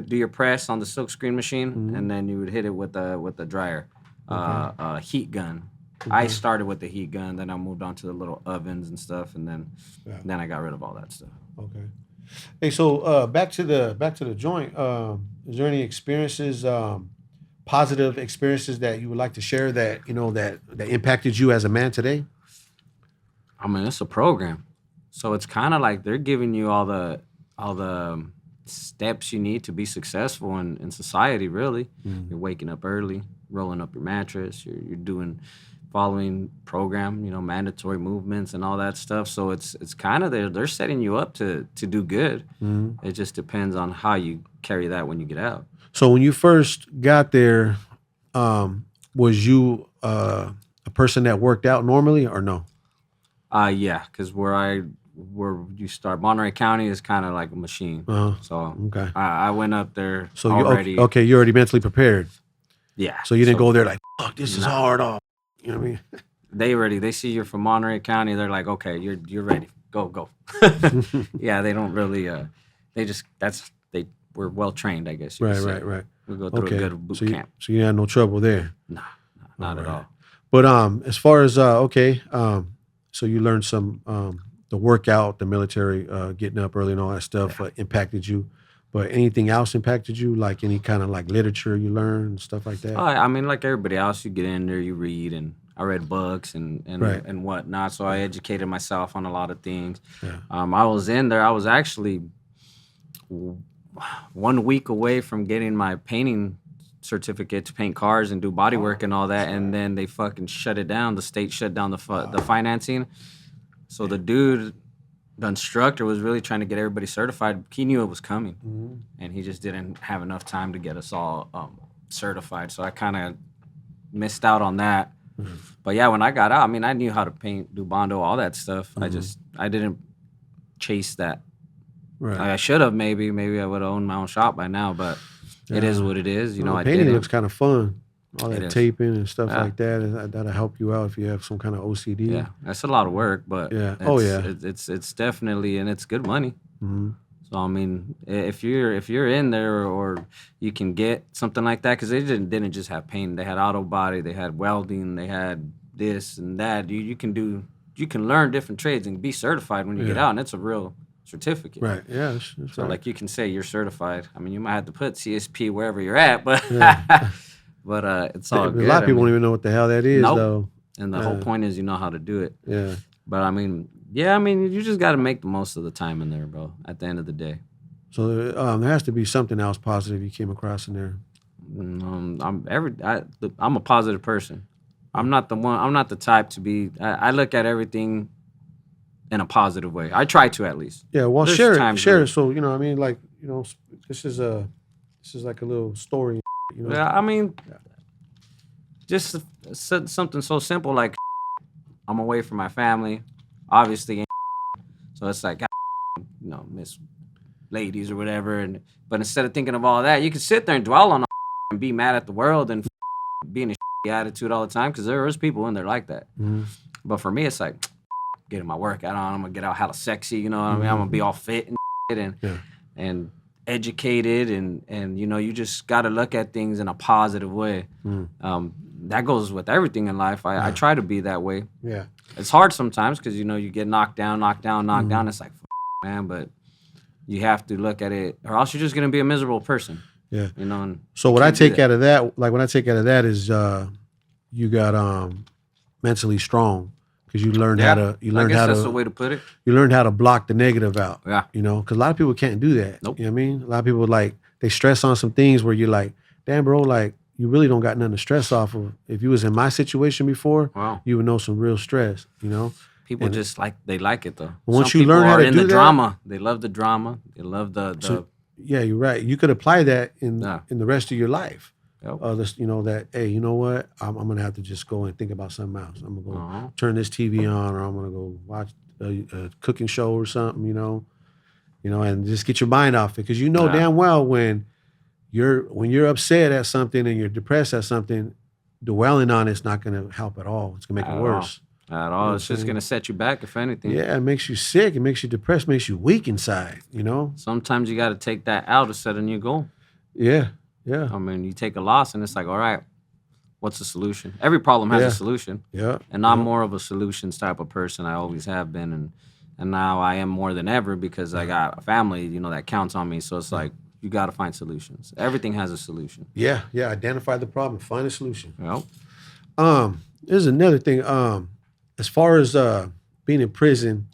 [SPEAKER 3] do your press on the silk screen machine, and then you would hit it with the dryer, heat gun. I started with the heat gun, then I moved on to the little ovens and stuff, and then I got rid of all that stuff. Okay.
[SPEAKER 2] Hey, so back to the joint. Is there any experiences, positive experiences that you would like to share that that impacted you as a man today?
[SPEAKER 3] I mean, it's a program, so it's kind of like they're giving you all the steps you need to be successful in society. Really, you're waking up early, rolling up your mattress. You're following program, mandatory movements and all that stuff. So it's kind of they're setting you up to do good. It just depends on how you carry that when you get out.
[SPEAKER 2] So when you first got there, was you a person that worked out normally or no?
[SPEAKER 3] Yeah, because where you start, Monterey County is kind of like a machine. So I went up there.
[SPEAKER 2] So you're already mentally prepared.
[SPEAKER 3] Yeah.
[SPEAKER 2] So you didn't go there like, fuck, this is hard. You know what I mean?
[SPEAKER 3] They see you're from Monterey County. They're like, okay, you're ready. Go. Yeah, they don't really. We're well trained, I guess.
[SPEAKER 2] Right.
[SPEAKER 3] We go through a good boot camp.
[SPEAKER 2] So you had no trouble there.
[SPEAKER 3] Nah, not at all.
[SPEAKER 2] But as far as so you learned some the workout, the military, getting up early and all that stuff impacted you. But anything else impacted you, like any kind of like literature you learned and stuff like that?
[SPEAKER 3] I mean, like everybody else, you get in there, you read, and I read books and whatnot. So I educated myself on a lot of things. Yeah. I was in there. I was actually 1 week away from getting my painting certificate to paint cars and do body work and all that, and then they fucking shut it down. The state shut down the financing. So the instructor was really trying to get everybody certified. He knew it was coming, and he just didn't have enough time to get us all certified. So I kind of missed out on that. But yeah, when I got out, I mean, I knew how to paint, do Bondo, all that stuff. I didn't chase that
[SPEAKER 2] Right.
[SPEAKER 3] I should have maybe I would have owned my own shop by now, but it is what it is. You know, I
[SPEAKER 2] painting
[SPEAKER 3] did
[SPEAKER 2] looks
[SPEAKER 3] it.
[SPEAKER 2] kind of fun. All
[SPEAKER 3] It
[SPEAKER 2] that
[SPEAKER 3] is.
[SPEAKER 2] taping and stuff
[SPEAKER 3] Yeah.
[SPEAKER 2] like that. That'll help you out if you have some kind of OCD.
[SPEAKER 3] Yeah, that's a lot of work, but
[SPEAKER 2] Yeah. Oh, yeah.
[SPEAKER 3] it's definitely, and it's good money.
[SPEAKER 2] Mm-hmm.
[SPEAKER 3] So I mean, if you're in there, or you can get something like that, because they didn't just have painting. They had auto body, they had welding, they had this and that. You can learn different trades and be certified when you get out, and it's a real certificate.
[SPEAKER 2] Right. Yeah. That's
[SPEAKER 3] So
[SPEAKER 2] right.
[SPEAKER 3] like you can say you're certified. I mean, you might have to put CSP wherever you're at, but but it's all good.
[SPEAKER 2] A lot of people don't even know what the hell that is,
[SPEAKER 3] Nope.
[SPEAKER 2] though.
[SPEAKER 3] And the whole point is you know how to do it.
[SPEAKER 2] Yeah.
[SPEAKER 3] But I mean, yeah, I mean, you just got to make the most of the time in there, bro. At the end of the day,
[SPEAKER 2] So there has to be something else positive you came across in there.
[SPEAKER 3] I'm a positive person. I'm not the type to be. I look at everything in a positive way. I try to, at least.
[SPEAKER 2] Yeah. Well,
[SPEAKER 3] There's
[SPEAKER 2] share
[SPEAKER 3] times
[SPEAKER 2] it. So I mean, like this is like a little story.
[SPEAKER 3] Yeah, I mean, just something so simple like I'm away from my family, obviously. So it's like, miss ladies or whatever. But instead of thinking of all that, you can sit there and dwell on and be mad at the world and be in a attitude all the time, because there is people in there like that.
[SPEAKER 2] Mm-hmm.
[SPEAKER 3] But for me, it's like getting my workout on. I'm gonna get out hella sexy. You know what I mean? I'm gonna be all fit and educated, and you just got to look at things in a positive way. That goes with everything in life. I try to be that way.
[SPEAKER 2] Yeah.
[SPEAKER 3] It's hard sometimes because you get knocked down. It's like, man, but you have to look at it, or else you're just gonna be a miserable person.
[SPEAKER 2] Yeah.
[SPEAKER 3] And
[SPEAKER 2] so what I take out of that, is you got mentally strong, because you learned how to
[SPEAKER 3] that's the way to put it.
[SPEAKER 2] You learned how to block the negative out.
[SPEAKER 3] Yeah.
[SPEAKER 2] Because a lot of people can't do that.
[SPEAKER 3] Nope.
[SPEAKER 2] You know what I mean? A lot of people, like, they stress on some things where you're like, damn, bro, like, you really don't got nothing to stress off of. If you was in my situation before,
[SPEAKER 3] Wow.
[SPEAKER 2] you would know some real stress,
[SPEAKER 3] People just they like it though.
[SPEAKER 2] Once
[SPEAKER 3] Some
[SPEAKER 2] you learn
[SPEAKER 3] people
[SPEAKER 2] how
[SPEAKER 3] are
[SPEAKER 2] to
[SPEAKER 3] in
[SPEAKER 2] do
[SPEAKER 3] the
[SPEAKER 2] that-
[SPEAKER 3] drama. They love the drama. They love the
[SPEAKER 2] yeah, you're right. You could apply that in
[SPEAKER 3] Yeah.
[SPEAKER 2] the rest of your life.
[SPEAKER 3] Yep.
[SPEAKER 2] That, hey, you know what? I'm going to have to just go and think about something else. I'm going to go turn this TV on, or I'm going to go watch a cooking show or something, and just get your mind off it. Because damn well when you're upset at something and you're depressed at something, dwelling on it's not going to help at all. It's going to make it worse.
[SPEAKER 3] At all. It's just gonna set you back, if anything.
[SPEAKER 2] Yeah, it makes you sick. It makes you depressed. Makes you weak inside.
[SPEAKER 3] Sometimes you got to take that out to set a new goal.
[SPEAKER 2] Yeah, yeah,
[SPEAKER 3] I mean, you take a loss, and it's like, all right, what's the solution? Every problem has a solution.
[SPEAKER 2] yeah.
[SPEAKER 3] And I'm more of a solutions type of person. I always have been, and now I am more than ever, because I got a family, that counts on me. So it's like, you got to find solutions. Everything has a solution.
[SPEAKER 2] Yeah. Identify the problem, find a solution.
[SPEAKER 3] Yep.
[SPEAKER 2] There's another thing. As far as being in prison,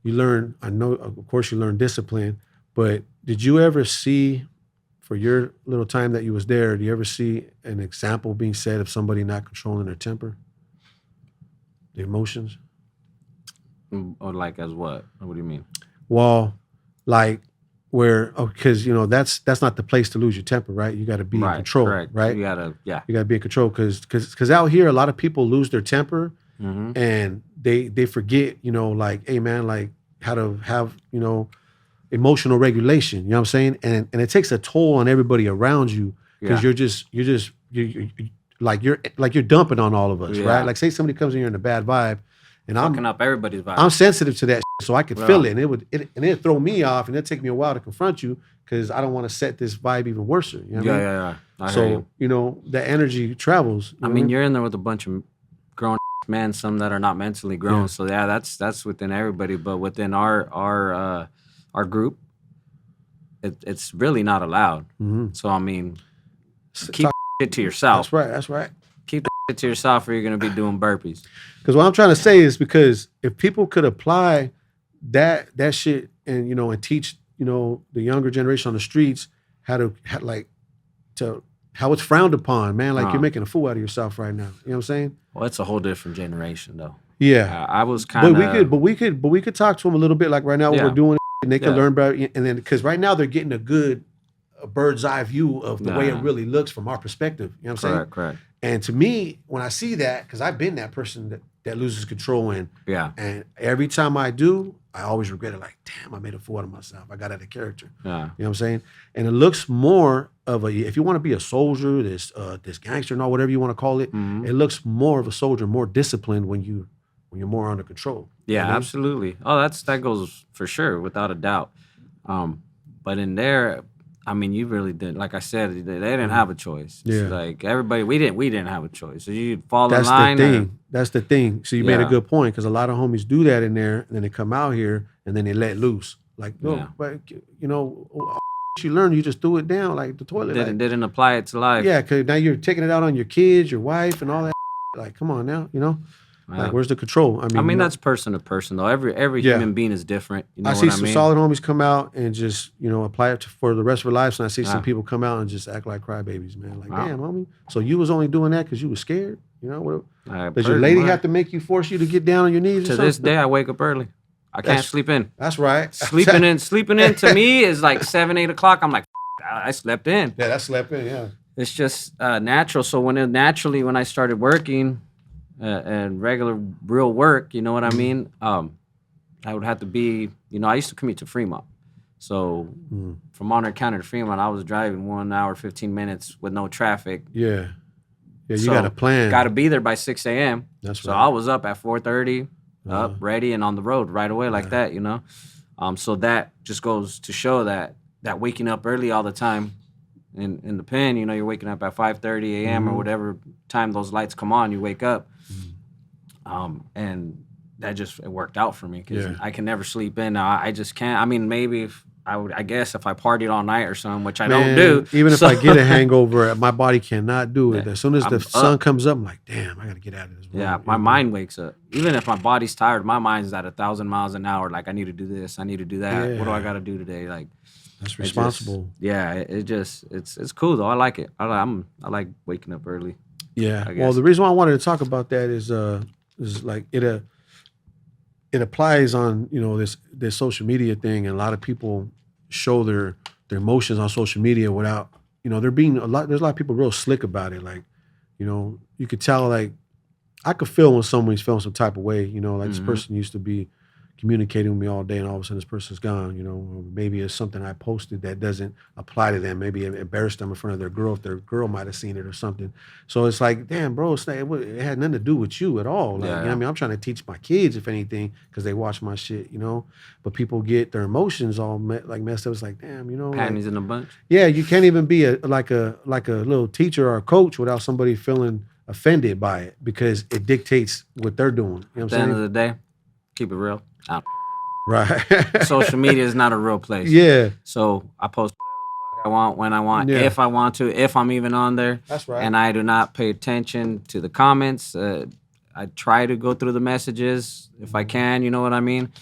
[SPEAKER 2] you learn. I know, of course, you learn discipline. But did you ever see, for your little time that you was there, do you ever see an example being said of somebody not controlling their temper, the emotions?
[SPEAKER 3] Or like as what? What do you mean?
[SPEAKER 2] Well, like because that's not the place to lose your temper, right? You got to be in control,
[SPEAKER 3] correct.
[SPEAKER 2] right?
[SPEAKER 3] You gotta,
[SPEAKER 2] You got to be in control, because out here a lot of people lose their temper, and they forget, like, hey man, like how to have emotional regulation. You know what I'm saying? And it takes a toll on everybody around you, because you're dumping on all of us, right? Like, say somebody comes in here in a bad vibe, and
[SPEAKER 3] fucking up everybody's vibe.
[SPEAKER 2] I'm sensitive to that, so I could feel it, and it'd throw me off, and it'd take me a while to confront you, because I don't want to set this vibe even worse. You know what I mean?
[SPEAKER 3] Yeah. I
[SPEAKER 2] So
[SPEAKER 3] hear you.
[SPEAKER 2] that energy travels.
[SPEAKER 3] I mean, you're in there with a bunch of grown men, some that are not mentally grown.
[SPEAKER 2] Yeah.
[SPEAKER 3] So that's within everybody, but within our group, it's really not allowed. So I mean, keep it to yourself.
[SPEAKER 2] That's right.
[SPEAKER 3] Keep it to yourself, or you're gonna be doing burpees.
[SPEAKER 2] Because what I'm trying to say is, because if people could apply that shit and teach the younger generation on the streets how it's frowned upon, man. Like, you're making a fool out of yourself right now. You know what I'm saying?
[SPEAKER 3] Well, it's a whole different generation, though.
[SPEAKER 2] Yeah.
[SPEAKER 3] I was kind of.
[SPEAKER 2] But we could talk to them a little bit, like right now, what we're doing, and they can learn about it. And then, because right now they're getting a good a bird's eye view of the way it really looks from our perspective. You know what I'm saying?
[SPEAKER 3] Correct.
[SPEAKER 2] And to me, when I see that, because I've been that person that loses control, and every time I do, I always regret it. Like, damn, I made a fool out of myself. I got out of character.
[SPEAKER 3] Yeah.
[SPEAKER 2] You know what I'm saying? And it looks more of a, if you want to be a soldier, this gangster, or whatever you want to call it, it looks more of a soldier, more disciplined when you're more under control.
[SPEAKER 3] Yeah,
[SPEAKER 2] you know?
[SPEAKER 3] absolutely. Oh, that goes for sure, without a doubt. But in there, I mean, you really did. Like I said, they didn't have a choice. It's like everybody, we didn't have a choice. So you fall in line.
[SPEAKER 2] That's the thing. So you made a good point, because a lot of homies do that in there, and then they come out here and then they let loose. Like, no, but you learn, you just threw it down like the toilet.
[SPEAKER 3] Didn't apply it to life.
[SPEAKER 2] Yeah, because now you're taking it out on your kids, your wife, and all that. Like, come on now, Like, where's the control? I mean,
[SPEAKER 3] that's person to person though. Every human being is different. You know
[SPEAKER 2] I
[SPEAKER 3] what
[SPEAKER 2] see
[SPEAKER 3] I
[SPEAKER 2] some
[SPEAKER 3] mean?
[SPEAKER 2] solid homies come out and just apply it for the rest of their lives, and I see some people come out and just act like crybabies, man. Like, damn, homie. So you was only doing that because you was scared? Does your lady have to force you to get down on your knees?
[SPEAKER 3] To this day, I wake up early. I can't sleep in.
[SPEAKER 2] That's right.
[SPEAKER 3] Sleeping in to me is like 7, 8 o'clock. I'm like, I slept in.
[SPEAKER 2] Yeah, that slept in. Yeah.
[SPEAKER 3] It's just natural. So when I started working. And regular real work, you know what I mean? I would have to be, I used to commute to Fremont. So from Monterey County to Fremont, I was driving 1 hour, 15 minutes with no traffic.
[SPEAKER 2] Yeah. Yeah, you got a plan.
[SPEAKER 3] Got to be there by 6 a.m.
[SPEAKER 2] That's
[SPEAKER 3] so
[SPEAKER 2] right.
[SPEAKER 3] I was up at 4:30, up, ready, and on the road right away like that, So that just goes to show that waking up early all the time in the pen, you're waking up at 5:30 a.m. or whatever time those lights come on, you wake up. And that just it worked out for me, because I can never sleep in. I just can't. I mean, maybe if I guess if I partied all night or something, which I don't do.
[SPEAKER 2] Even if I get a hangover, my body cannot do it. As soon as the sun comes up, I'm like, damn, I got to get out of this room.
[SPEAKER 3] Yeah, my mind wakes up. Even if my body's tired, my mind's at 1,000 miles an hour. Like, I need to do this, I need to do that. What do I got to do today? Like,
[SPEAKER 2] that's responsible.
[SPEAKER 3] It's cool though. I like it. I like waking up early.
[SPEAKER 2] Yeah. Well, the reason why I wanted to talk about that is like it applies on this social media thing, and a lot of people show their emotions on social media without there being there's a lot of people real slick about it. Like, you could tell, like, I could feel when someone's feeling some type of way, like this person used to be communicating with me all day, and all of a sudden this person's gone, or maybe it's something I posted that doesn't apply to them. Maybe it embarrassed them in front of their girl, if their girl might have seen it or something. So it's like, damn, bro, it had nothing to do with you at all. Like, I mean, I'm trying to teach my kids, if anything, because they watch my shit, but people get their emotions all messed up. It's like, damn,
[SPEAKER 3] panties in a bunch.
[SPEAKER 2] Yeah, you can't even be a little teacher or a coach without somebody feeling offended by it, because it dictates what they're doing. You know what I'm saying?
[SPEAKER 3] At the end of the day, keep it real.
[SPEAKER 2] Right.
[SPEAKER 3] Social media is not a real place.
[SPEAKER 2] Yeah.
[SPEAKER 3] So I post whatever I want, when I want, if I want to, if I'm even on there.
[SPEAKER 2] That's right.
[SPEAKER 3] And I do not pay attention to the comments. I try to go through the messages if I can, you know what I mean?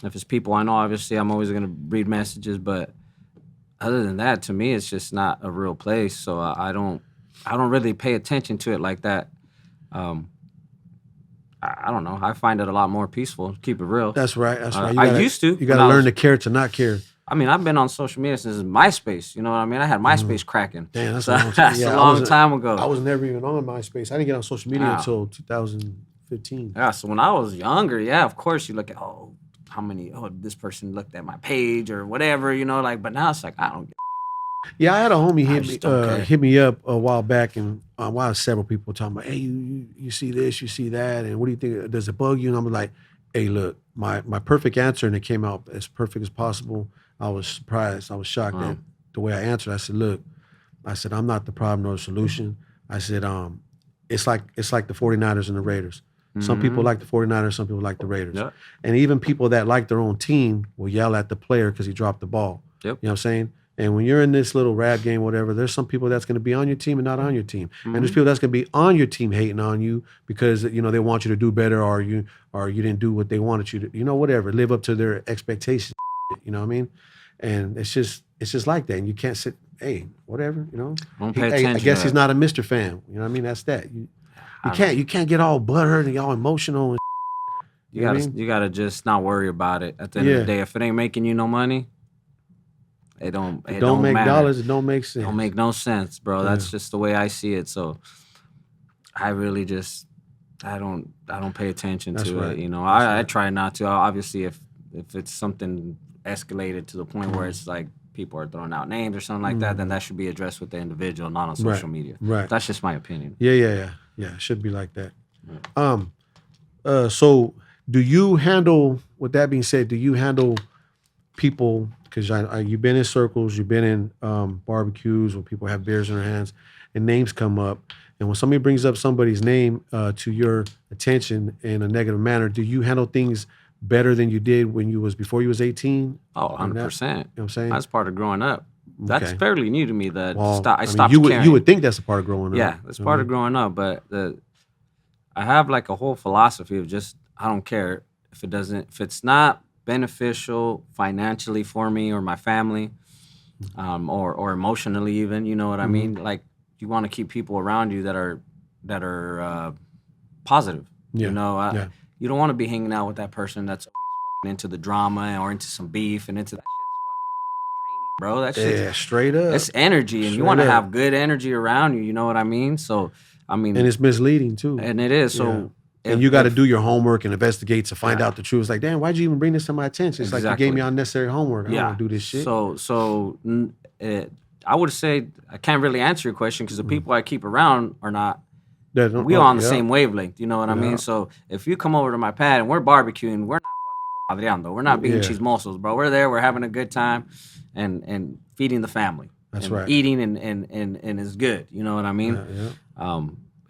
[SPEAKER 3] If it's people I know, obviously I'm always going to read messages, but other than that, to me, it's just not a real place. So I don't really pay attention to it like that. I don't know. I find it a lot more peaceful. Keep it real.
[SPEAKER 2] That's right.
[SPEAKER 3] I used to.
[SPEAKER 2] You got to learn to care to not care.
[SPEAKER 3] I mean, I've been on social media since MySpace. You know what I mean? I had MySpace cracking.
[SPEAKER 2] Damn, that's
[SPEAKER 3] a long time ago.
[SPEAKER 2] I was never even on MySpace. I didn't get on social media until 2015.
[SPEAKER 3] Yeah, so when I was younger, of course you look at, this person looked at my page or whatever, but now it's like, I don't get.
[SPEAKER 2] Yeah, I had a homie hit me up a while back, and while several people talking about, hey, you see this, you see that, and what do you think? Does it bug you? And I'm like, hey, look, my perfect answer, and it came out as perfect as possible. I was surprised. I was shocked at the way I answered. I said, look, I'm not the problem nor the solution. I said, it's like the 49ers and the Raiders. Some people like the 49ers, some people like the Raiders. Yep. And even people that like their own team will yell at the player because he dropped the ball.
[SPEAKER 3] Yep.
[SPEAKER 2] You know what I'm saying? And when you're in this little rap game, whatever, there's some people that's going to be on your team and not on your team. And there's people that's going to be on your team hating on you because, they want you to do better, or you didn't do what they wanted you to, whatever, live up to their expectations. You know what I mean? And it's just like that. And you can't sit, hey, whatever,
[SPEAKER 3] Don't pay attention.
[SPEAKER 2] I guess he's not a Mr. Fan. You know what I mean? That's that. You can't get all butthurt and all emotional. And
[SPEAKER 3] you gotta just not worry about it. At the end of the day, if it ain't making you no money, It don't
[SPEAKER 2] make
[SPEAKER 3] matter.
[SPEAKER 2] dollars. It don't make sense.
[SPEAKER 3] It don't make no sense, bro. That's just the way I see it. So I really just I don't pay attention to it. You know, I try not to. Obviously, if it's something escalated to the point where it's like people are throwing out names or something like that, then that should be addressed with the individual, not on social media.
[SPEAKER 2] Right.
[SPEAKER 3] That's just my opinion.
[SPEAKER 2] Yeah. It should be like that. So do you handle? With that being said, do you handle people? Because you've been in circles, you've been in barbecues where people have beers in their hands, and names come up. And when somebody brings up somebody's name to your attention in a negative manner, do you handle things better than you did when you was before you was 18?
[SPEAKER 3] Oh, 100%. You know
[SPEAKER 2] what I'm saying?
[SPEAKER 3] That's part of growing up. That's fairly new to me. That I stopped
[SPEAKER 2] caring. You would think that's a part of growing up.
[SPEAKER 3] Yeah, that's part of growing up. But I have like a whole philosophy of just I don't care if it's not beneficial financially for me or my family, or emotionally even. You know what I mean? Like you want to keep people around you that are positive.
[SPEAKER 2] Yeah.
[SPEAKER 3] You know, you don't want to be hanging out with that person that's into the drama or into some beef and into that shit, bro. That shit,
[SPEAKER 2] straight up.
[SPEAKER 3] It's energy, and you want to have good energy around you. You know what I mean? So, I mean,
[SPEAKER 2] and it's misleading too.
[SPEAKER 3] And it is. So,
[SPEAKER 2] and you got to do your homework and investigate to find out the truth. It's like, damn, why'd you even bring this to my attention? It's like you gave me unnecessary homework. I don't want to do this shit.
[SPEAKER 3] So I would say I can't really answer your question because the people I keep around are not. We are on the same wavelength, you know what I mean? So if you come over to my pad and we're barbecuing, we're not madreando. We're not being chismosos, bro. We're there, we're having a good time and feeding the family.
[SPEAKER 2] That's right.
[SPEAKER 3] Eating and it's good, you know what I mean?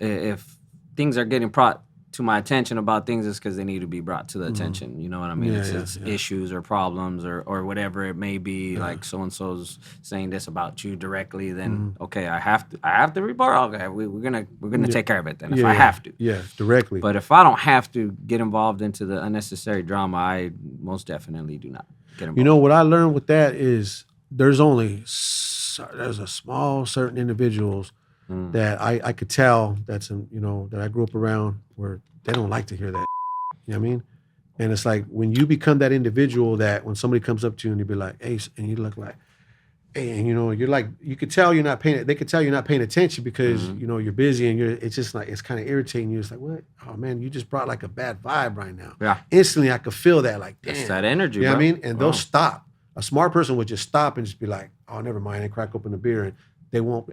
[SPEAKER 3] If things are getting brought to my attention about things, it's because they need to be brought to the attention. You know what I mean? It's issues or problems or whatever it may be. Like so and so's saying this about you directly. Then okay, I have to report. Okay, we're gonna take care of it then if I have to.
[SPEAKER 2] Yeah, directly.
[SPEAKER 3] But if I don't have to get involved into the unnecessary drama, I most definitely do not get involved.
[SPEAKER 2] You know what I learned with that is there's a small certain individuals that I could tell that I grew up around where they don't like to hear that. You know what I mean? And it's like when you become that individual that when somebody comes up to you and you be like, hey, and you look like, hey, and you're like, you could tell you're not paying. They could tell you're not paying attention because you're busy and it's just like it's kind of irritating you. It's like, what? Oh man, you just brought like a bad vibe right now.
[SPEAKER 3] Yeah.
[SPEAKER 2] Instantly, I could feel that. Like, damn.
[SPEAKER 3] It's that energy.
[SPEAKER 2] You know
[SPEAKER 3] bro.
[SPEAKER 2] what I mean? And they'll stop. A smart person would just stop and just be like, oh, never mind, and crack open a beer and they won't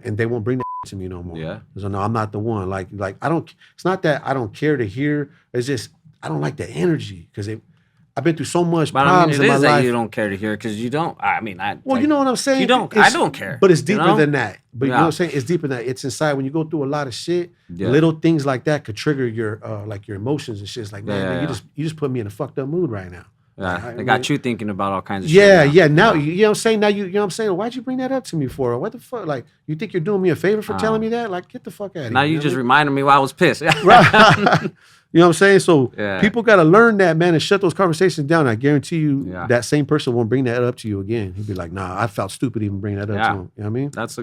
[SPEAKER 2] bring that to me no more.
[SPEAKER 3] Yeah.
[SPEAKER 2] So no, I'm not the one. Like I don't. It's not that I don't care to hear. It's just I don't like the energy because I've been through so much problems in my life.
[SPEAKER 3] That you don't care to hear because you don't. I mean,
[SPEAKER 2] you know what I'm saying.
[SPEAKER 3] You don't. I don't care.
[SPEAKER 2] But it's deeper than that. But you know what I'm saying. It's deeper than that. It's inside. When you go through a lot of shit, little things like that could trigger your your emotions and shit. It's like man, you just put me in a fucked up mood right now.
[SPEAKER 3] Yeah, they got you thinking about all kinds of
[SPEAKER 2] shit.
[SPEAKER 3] Yeah.
[SPEAKER 2] Now you know what I'm saying. Now you know what I'm saying. Why'd you bring that up to me for? What the fuck? Like you think you're doing me a favor for telling me that? Like get the fuck out of here.
[SPEAKER 3] Now you just reminded me why I was pissed.
[SPEAKER 2] Right. You know what I'm saying? So people got to learn that, man, and shut those conversations down. I guarantee you that same person won't bring that up to you again. He'll be like, nah, I felt stupid even bringing that up to him. You know what I mean?
[SPEAKER 3] That's a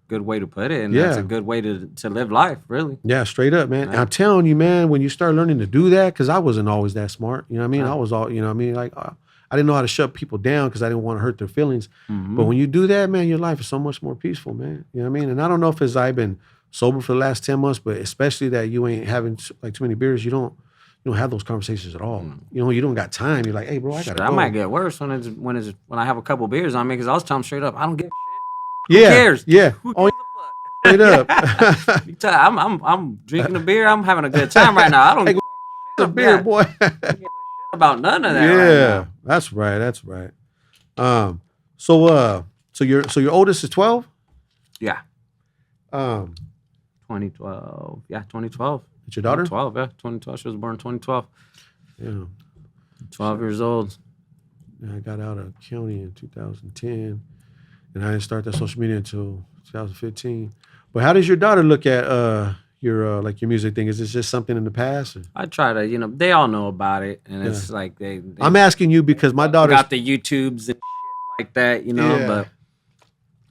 [SPEAKER 3] good way to put it, and that's a good way to live life, really.
[SPEAKER 2] Yeah, straight up, man. And I'm telling you, man, when you start learning to do that, because I wasn't always that smart, you know what I mean? I was all, you know what I mean? Like, I didn't know how to shut people down because I didn't want to hurt their feelings. But when you do that, man, your life is so much more peaceful, man. You know what I mean? And I don't know if it's I've been sober for the last 10 months, but especially that you ain't having like too many beers, you don't have those conversations at all. You know, you don't got time. You're like, hey, bro, I gotta go.
[SPEAKER 3] I might get worse when I have a couple beers on me because I was telling them straight up, I don't give a
[SPEAKER 2] shit.
[SPEAKER 3] Who cares?
[SPEAKER 2] Yeah.
[SPEAKER 3] Who gives a fuck? Straight up. I'm drinking a beer. I'm having a good time right now. I don't give
[SPEAKER 2] a beer, boy.
[SPEAKER 3] About none of that.
[SPEAKER 2] Yeah,
[SPEAKER 3] right
[SPEAKER 2] that's right. That's right. So your oldest is 12?
[SPEAKER 3] Yeah. 2012. Yeah, 2012.
[SPEAKER 2] It's your daughter?
[SPEAKER 3] 12, yeah. 2012. She was born in 2012.
[SPEAKER 2] Yeah.
[SPEAKER 3] 12 years old.
[SPEAKER 2] I got out of county in 2010, and I didn't start that social media until 2015. But how does your daughter look at your music thing? Is this just something in the past? Or?
[SPEAKER 3] I try to, they all know about it, and it's like they
[SPEAKER 2] I'm asking you because my daughter
[SPEAKER 3] got the YouTubes and like that, but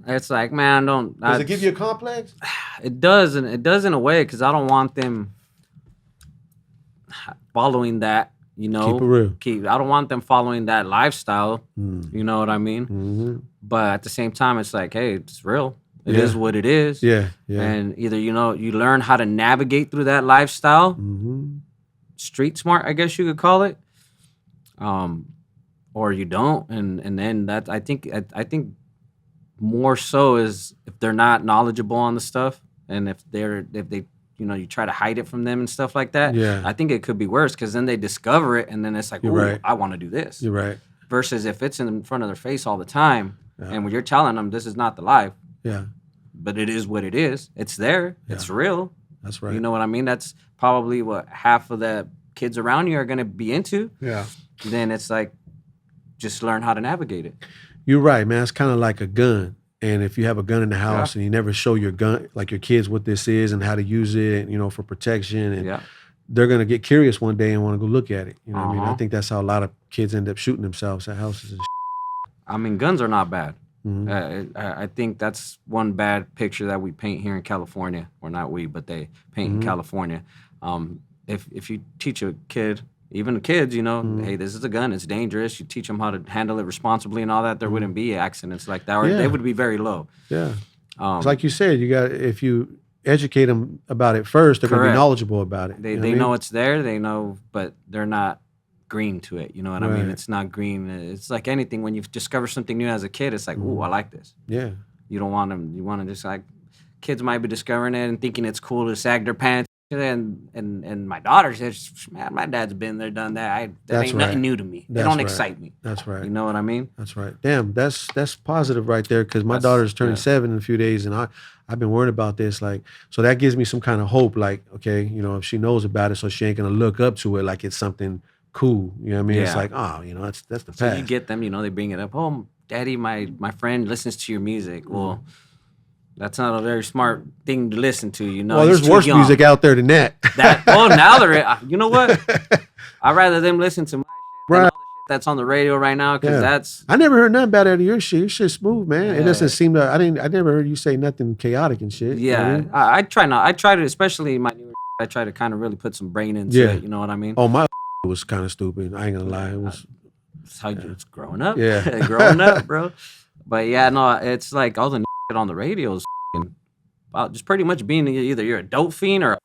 [SPEAKER 3] it's like, man,
[SPEAKER 2] Does it give you a complex?
[SPEAKER 3] It does, and it does in a way because I don't want them following that You know,
[SPEAKER 2] Keep it real.
[SPEAKER 3] I don't want them following that lifestyle. You know what I mean?
[SPEAKER 2] Mm-hmm.
[SPEAKER 3] But at the same time, it's like, hey, it's real. It
[SPEAKER 2] Yeah.
[SPEAKER 3] is what it is.
[SPEAKER 2] Yeah, yeah.
[SPEAKER 3] And either, you know, you learn how to navigate through that lifestyle,
[SPEAKER 2] Mm-hmm.
[SPEAKER 3] street smart, I guess you could call it, or you don't. And then that, I think more so is if they're not knowledgeable on the stuff, and if they you know, you try to hide it from them and stuff like that.
[SPEAKER 2] Yeah.
[SPEAKER 3] I think it could be worse because then they discover it and then it's like,
[SPEAKER 2] You're
[SPEAKER 3] oh,
[SPEAKER 2] right.
[SPEAKER 3] I want to do this.
[SPEAKER 2] You're right.
[SPEAKER 3] Versus if it's in front of their face all the time,
[SPEAKER 2] Yeah.
[SPEAKER 3] and when you're telling them this is not the life,
[SPEAKER 2] Yeah,
[SPEAKER 3] but it is what it is. It's there.
[SPEAKER 2] Yeah.
[SPEAKER 3] It's real.
[SPEAKER 2] that's right.
[SPEAKER 3] You know what I mean? That's probably what half of the kids around you are going to be into.
[SPEAKER 2] Yeah.
[SPEAKER 3] Then it's like, just learn how to navigate it.
[SPEAKER 2] You're right, man. It's kind of like a gun. And if you have a gun in the house and you never show your gun, like your kids, what this is and how to use it, you know, for protection, and they're gonna get curious one day and want to go look at it. You know what I mean? I think that's how a lot of kids end up shooting themselves at houses and
[SPEAKER 3] I mean, guns are not bad.
[SPEAKER 2] Mm-hmm.
[SPEAKER 3] I think that's one bad picture that we paint here in California, or not we, but they paint in California. If you teach a kid, even the kids, you know, hey, this is a gun, it's dangerous. You teach them how to handle it responsibly and all that. There wouldn't be accidents like that, or they would be very low.
[SPEAKER 2] Yeah, it's like you said, you got, if you educate them about it first, they're gonna be knowledgeable about it.
[SPEAKER 3] They know it's there, they know, but they're not green to it. You know what I mean? It's not green. It's like anything. When you discover something new as a kid, it's like, ooh, I like this.
[SPEAKER 2] Yeah.
[SPEAKER 3] You don't want them. You want to just like, kids might be discovering it and thinking it's cool to sag their pants. And my daughter says, man, my dad's been there, done that. That ain't nothing new to me. They don't excite me.
[SPEAKER 2] That's right.
[SPEAKER 3] You know what I mean?
[SPEAKER 2] That's right. Damn, that's positive right there, because my daughter's turning 7 in a few days, and I've been worried about this. Like, so that gives me some kind of hope. Like, okay, you know, if she knows about it, so she ain't gonna look up to it like it's something cool. You know what I mean? It's like, oh, you know, that's the past.
[SPEAKER 3] So you get them, you know, they bring it up. Oh, Daddy, my friend listens to your music. Well, that's not a very smart thing to listen to, you know.
[SPEAKER 2] Well, there's worse music out there than that.
[SPEAKER 3] Well, now they're, you know what? I'd rather them listen to my shit than all the shit that's on the radio right now, because that's.
[SPEAKER 2] I never heard nothing bad out of your shit. Your shit's smooth, man. It doesn't seem to. I never heard you say nothing chaotic and shit.
[SPEAKER 3] Yeah,
[SPEAKER 2] you know what I mean?
[SPEAKER 3] I try not. I try to, especially my newer. I try to kind of really put some brain into it. You know what I mean?
[SPEAKER 2] Oh, my was kind of stupid. I ain't gonna lie. It was.
[SPEAKER 3] It's how it's growing up.
[SPEAKER 2] Yeah,
[SPEAKER 3] growing up, bro. But yeah, no, it's like all the shit on the radio is about just pretty much being either you're a dope fiend or a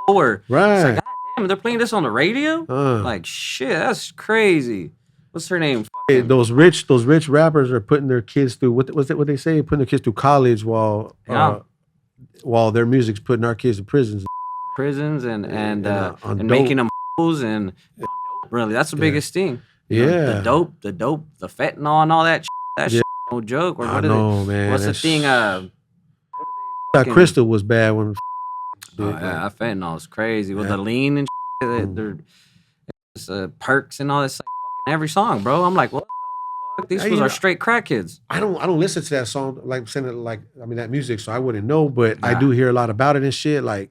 [SPEAKER 3] hoe, or
[SPEAKER 2] right.
[SPEAKER 3] It's like, God damn, they're playing this on the radio. Like shit, that's crazy. What's her name?
[SPEAKER 2] Hey, those rich rappers are putting their kids through what they say? Putting their kids through college while their music's putting our kids in prisons and
[SPEAKER 3] making them hoes and really, that's the biggest thing. You know, the dope, the fentanyl and all that. That shit, no joke. Or what
[SPEAKER 2] man.
[SPEAKER 3] What's the thing?
[SPEAKER 2] Crystal was bad when.
[SPEAKER 3] Fentanyl is crazy with the lean and shit. There's perks and all this. Like, every song, bro. I'm like, what the fuck? These fools are straight crackheads.
[SPEAKER 2] I don't listen to that song, like saying it, like, I mean, that music, so I wouldn't know, but I do hear a lot about it and shit. Like,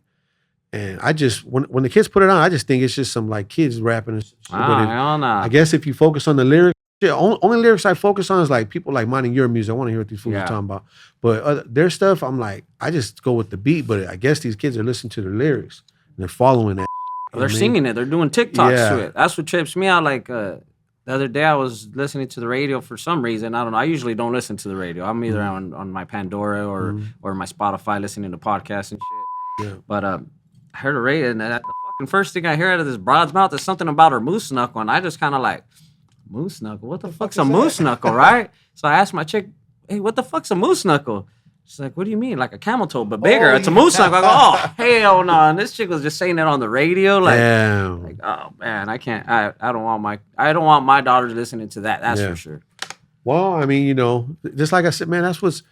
[SPEAKER 2] and I just, when the kids put it on, I just think it's just some like kids rapping and shit. I guess if you focus on the lyrics, only lyrics I focus on is like people like minding your music. I want to hear what these fools are talking about. But their stuff, I'm like, I just go with the beat. But I guess these kids are listening to the lyrics and they're following that.
[SPEAKER 3] They're singing it. They're doing TikToks to it. That's what trips me out. Like the other day, I was listening to the radio for some reason. I don't know. I usually don't listen to the radio. I'm either on my Pandora or my Spotify listening to podcasts and shit. Yeah. But I heard a radio, and the fucking first thing I hear out of this broad's mouth is something about her moose knuckle, and I just kind of like, moose knuckle? What the fuck's a moose knuckle, right? So I asked my chick, hey, what the fuck's a moose knuckle? She's like, what do you mean? Like a camel toe, but bigger. It's a moose knuckle. I go, oh, hell no. And this chick was just saying it on the radio. Like, oh man, I can't. I don't want my daughters listening to that. That's for sure.
[SPEAKER 2] Well, I mean, you know, just like I said, man, that's what's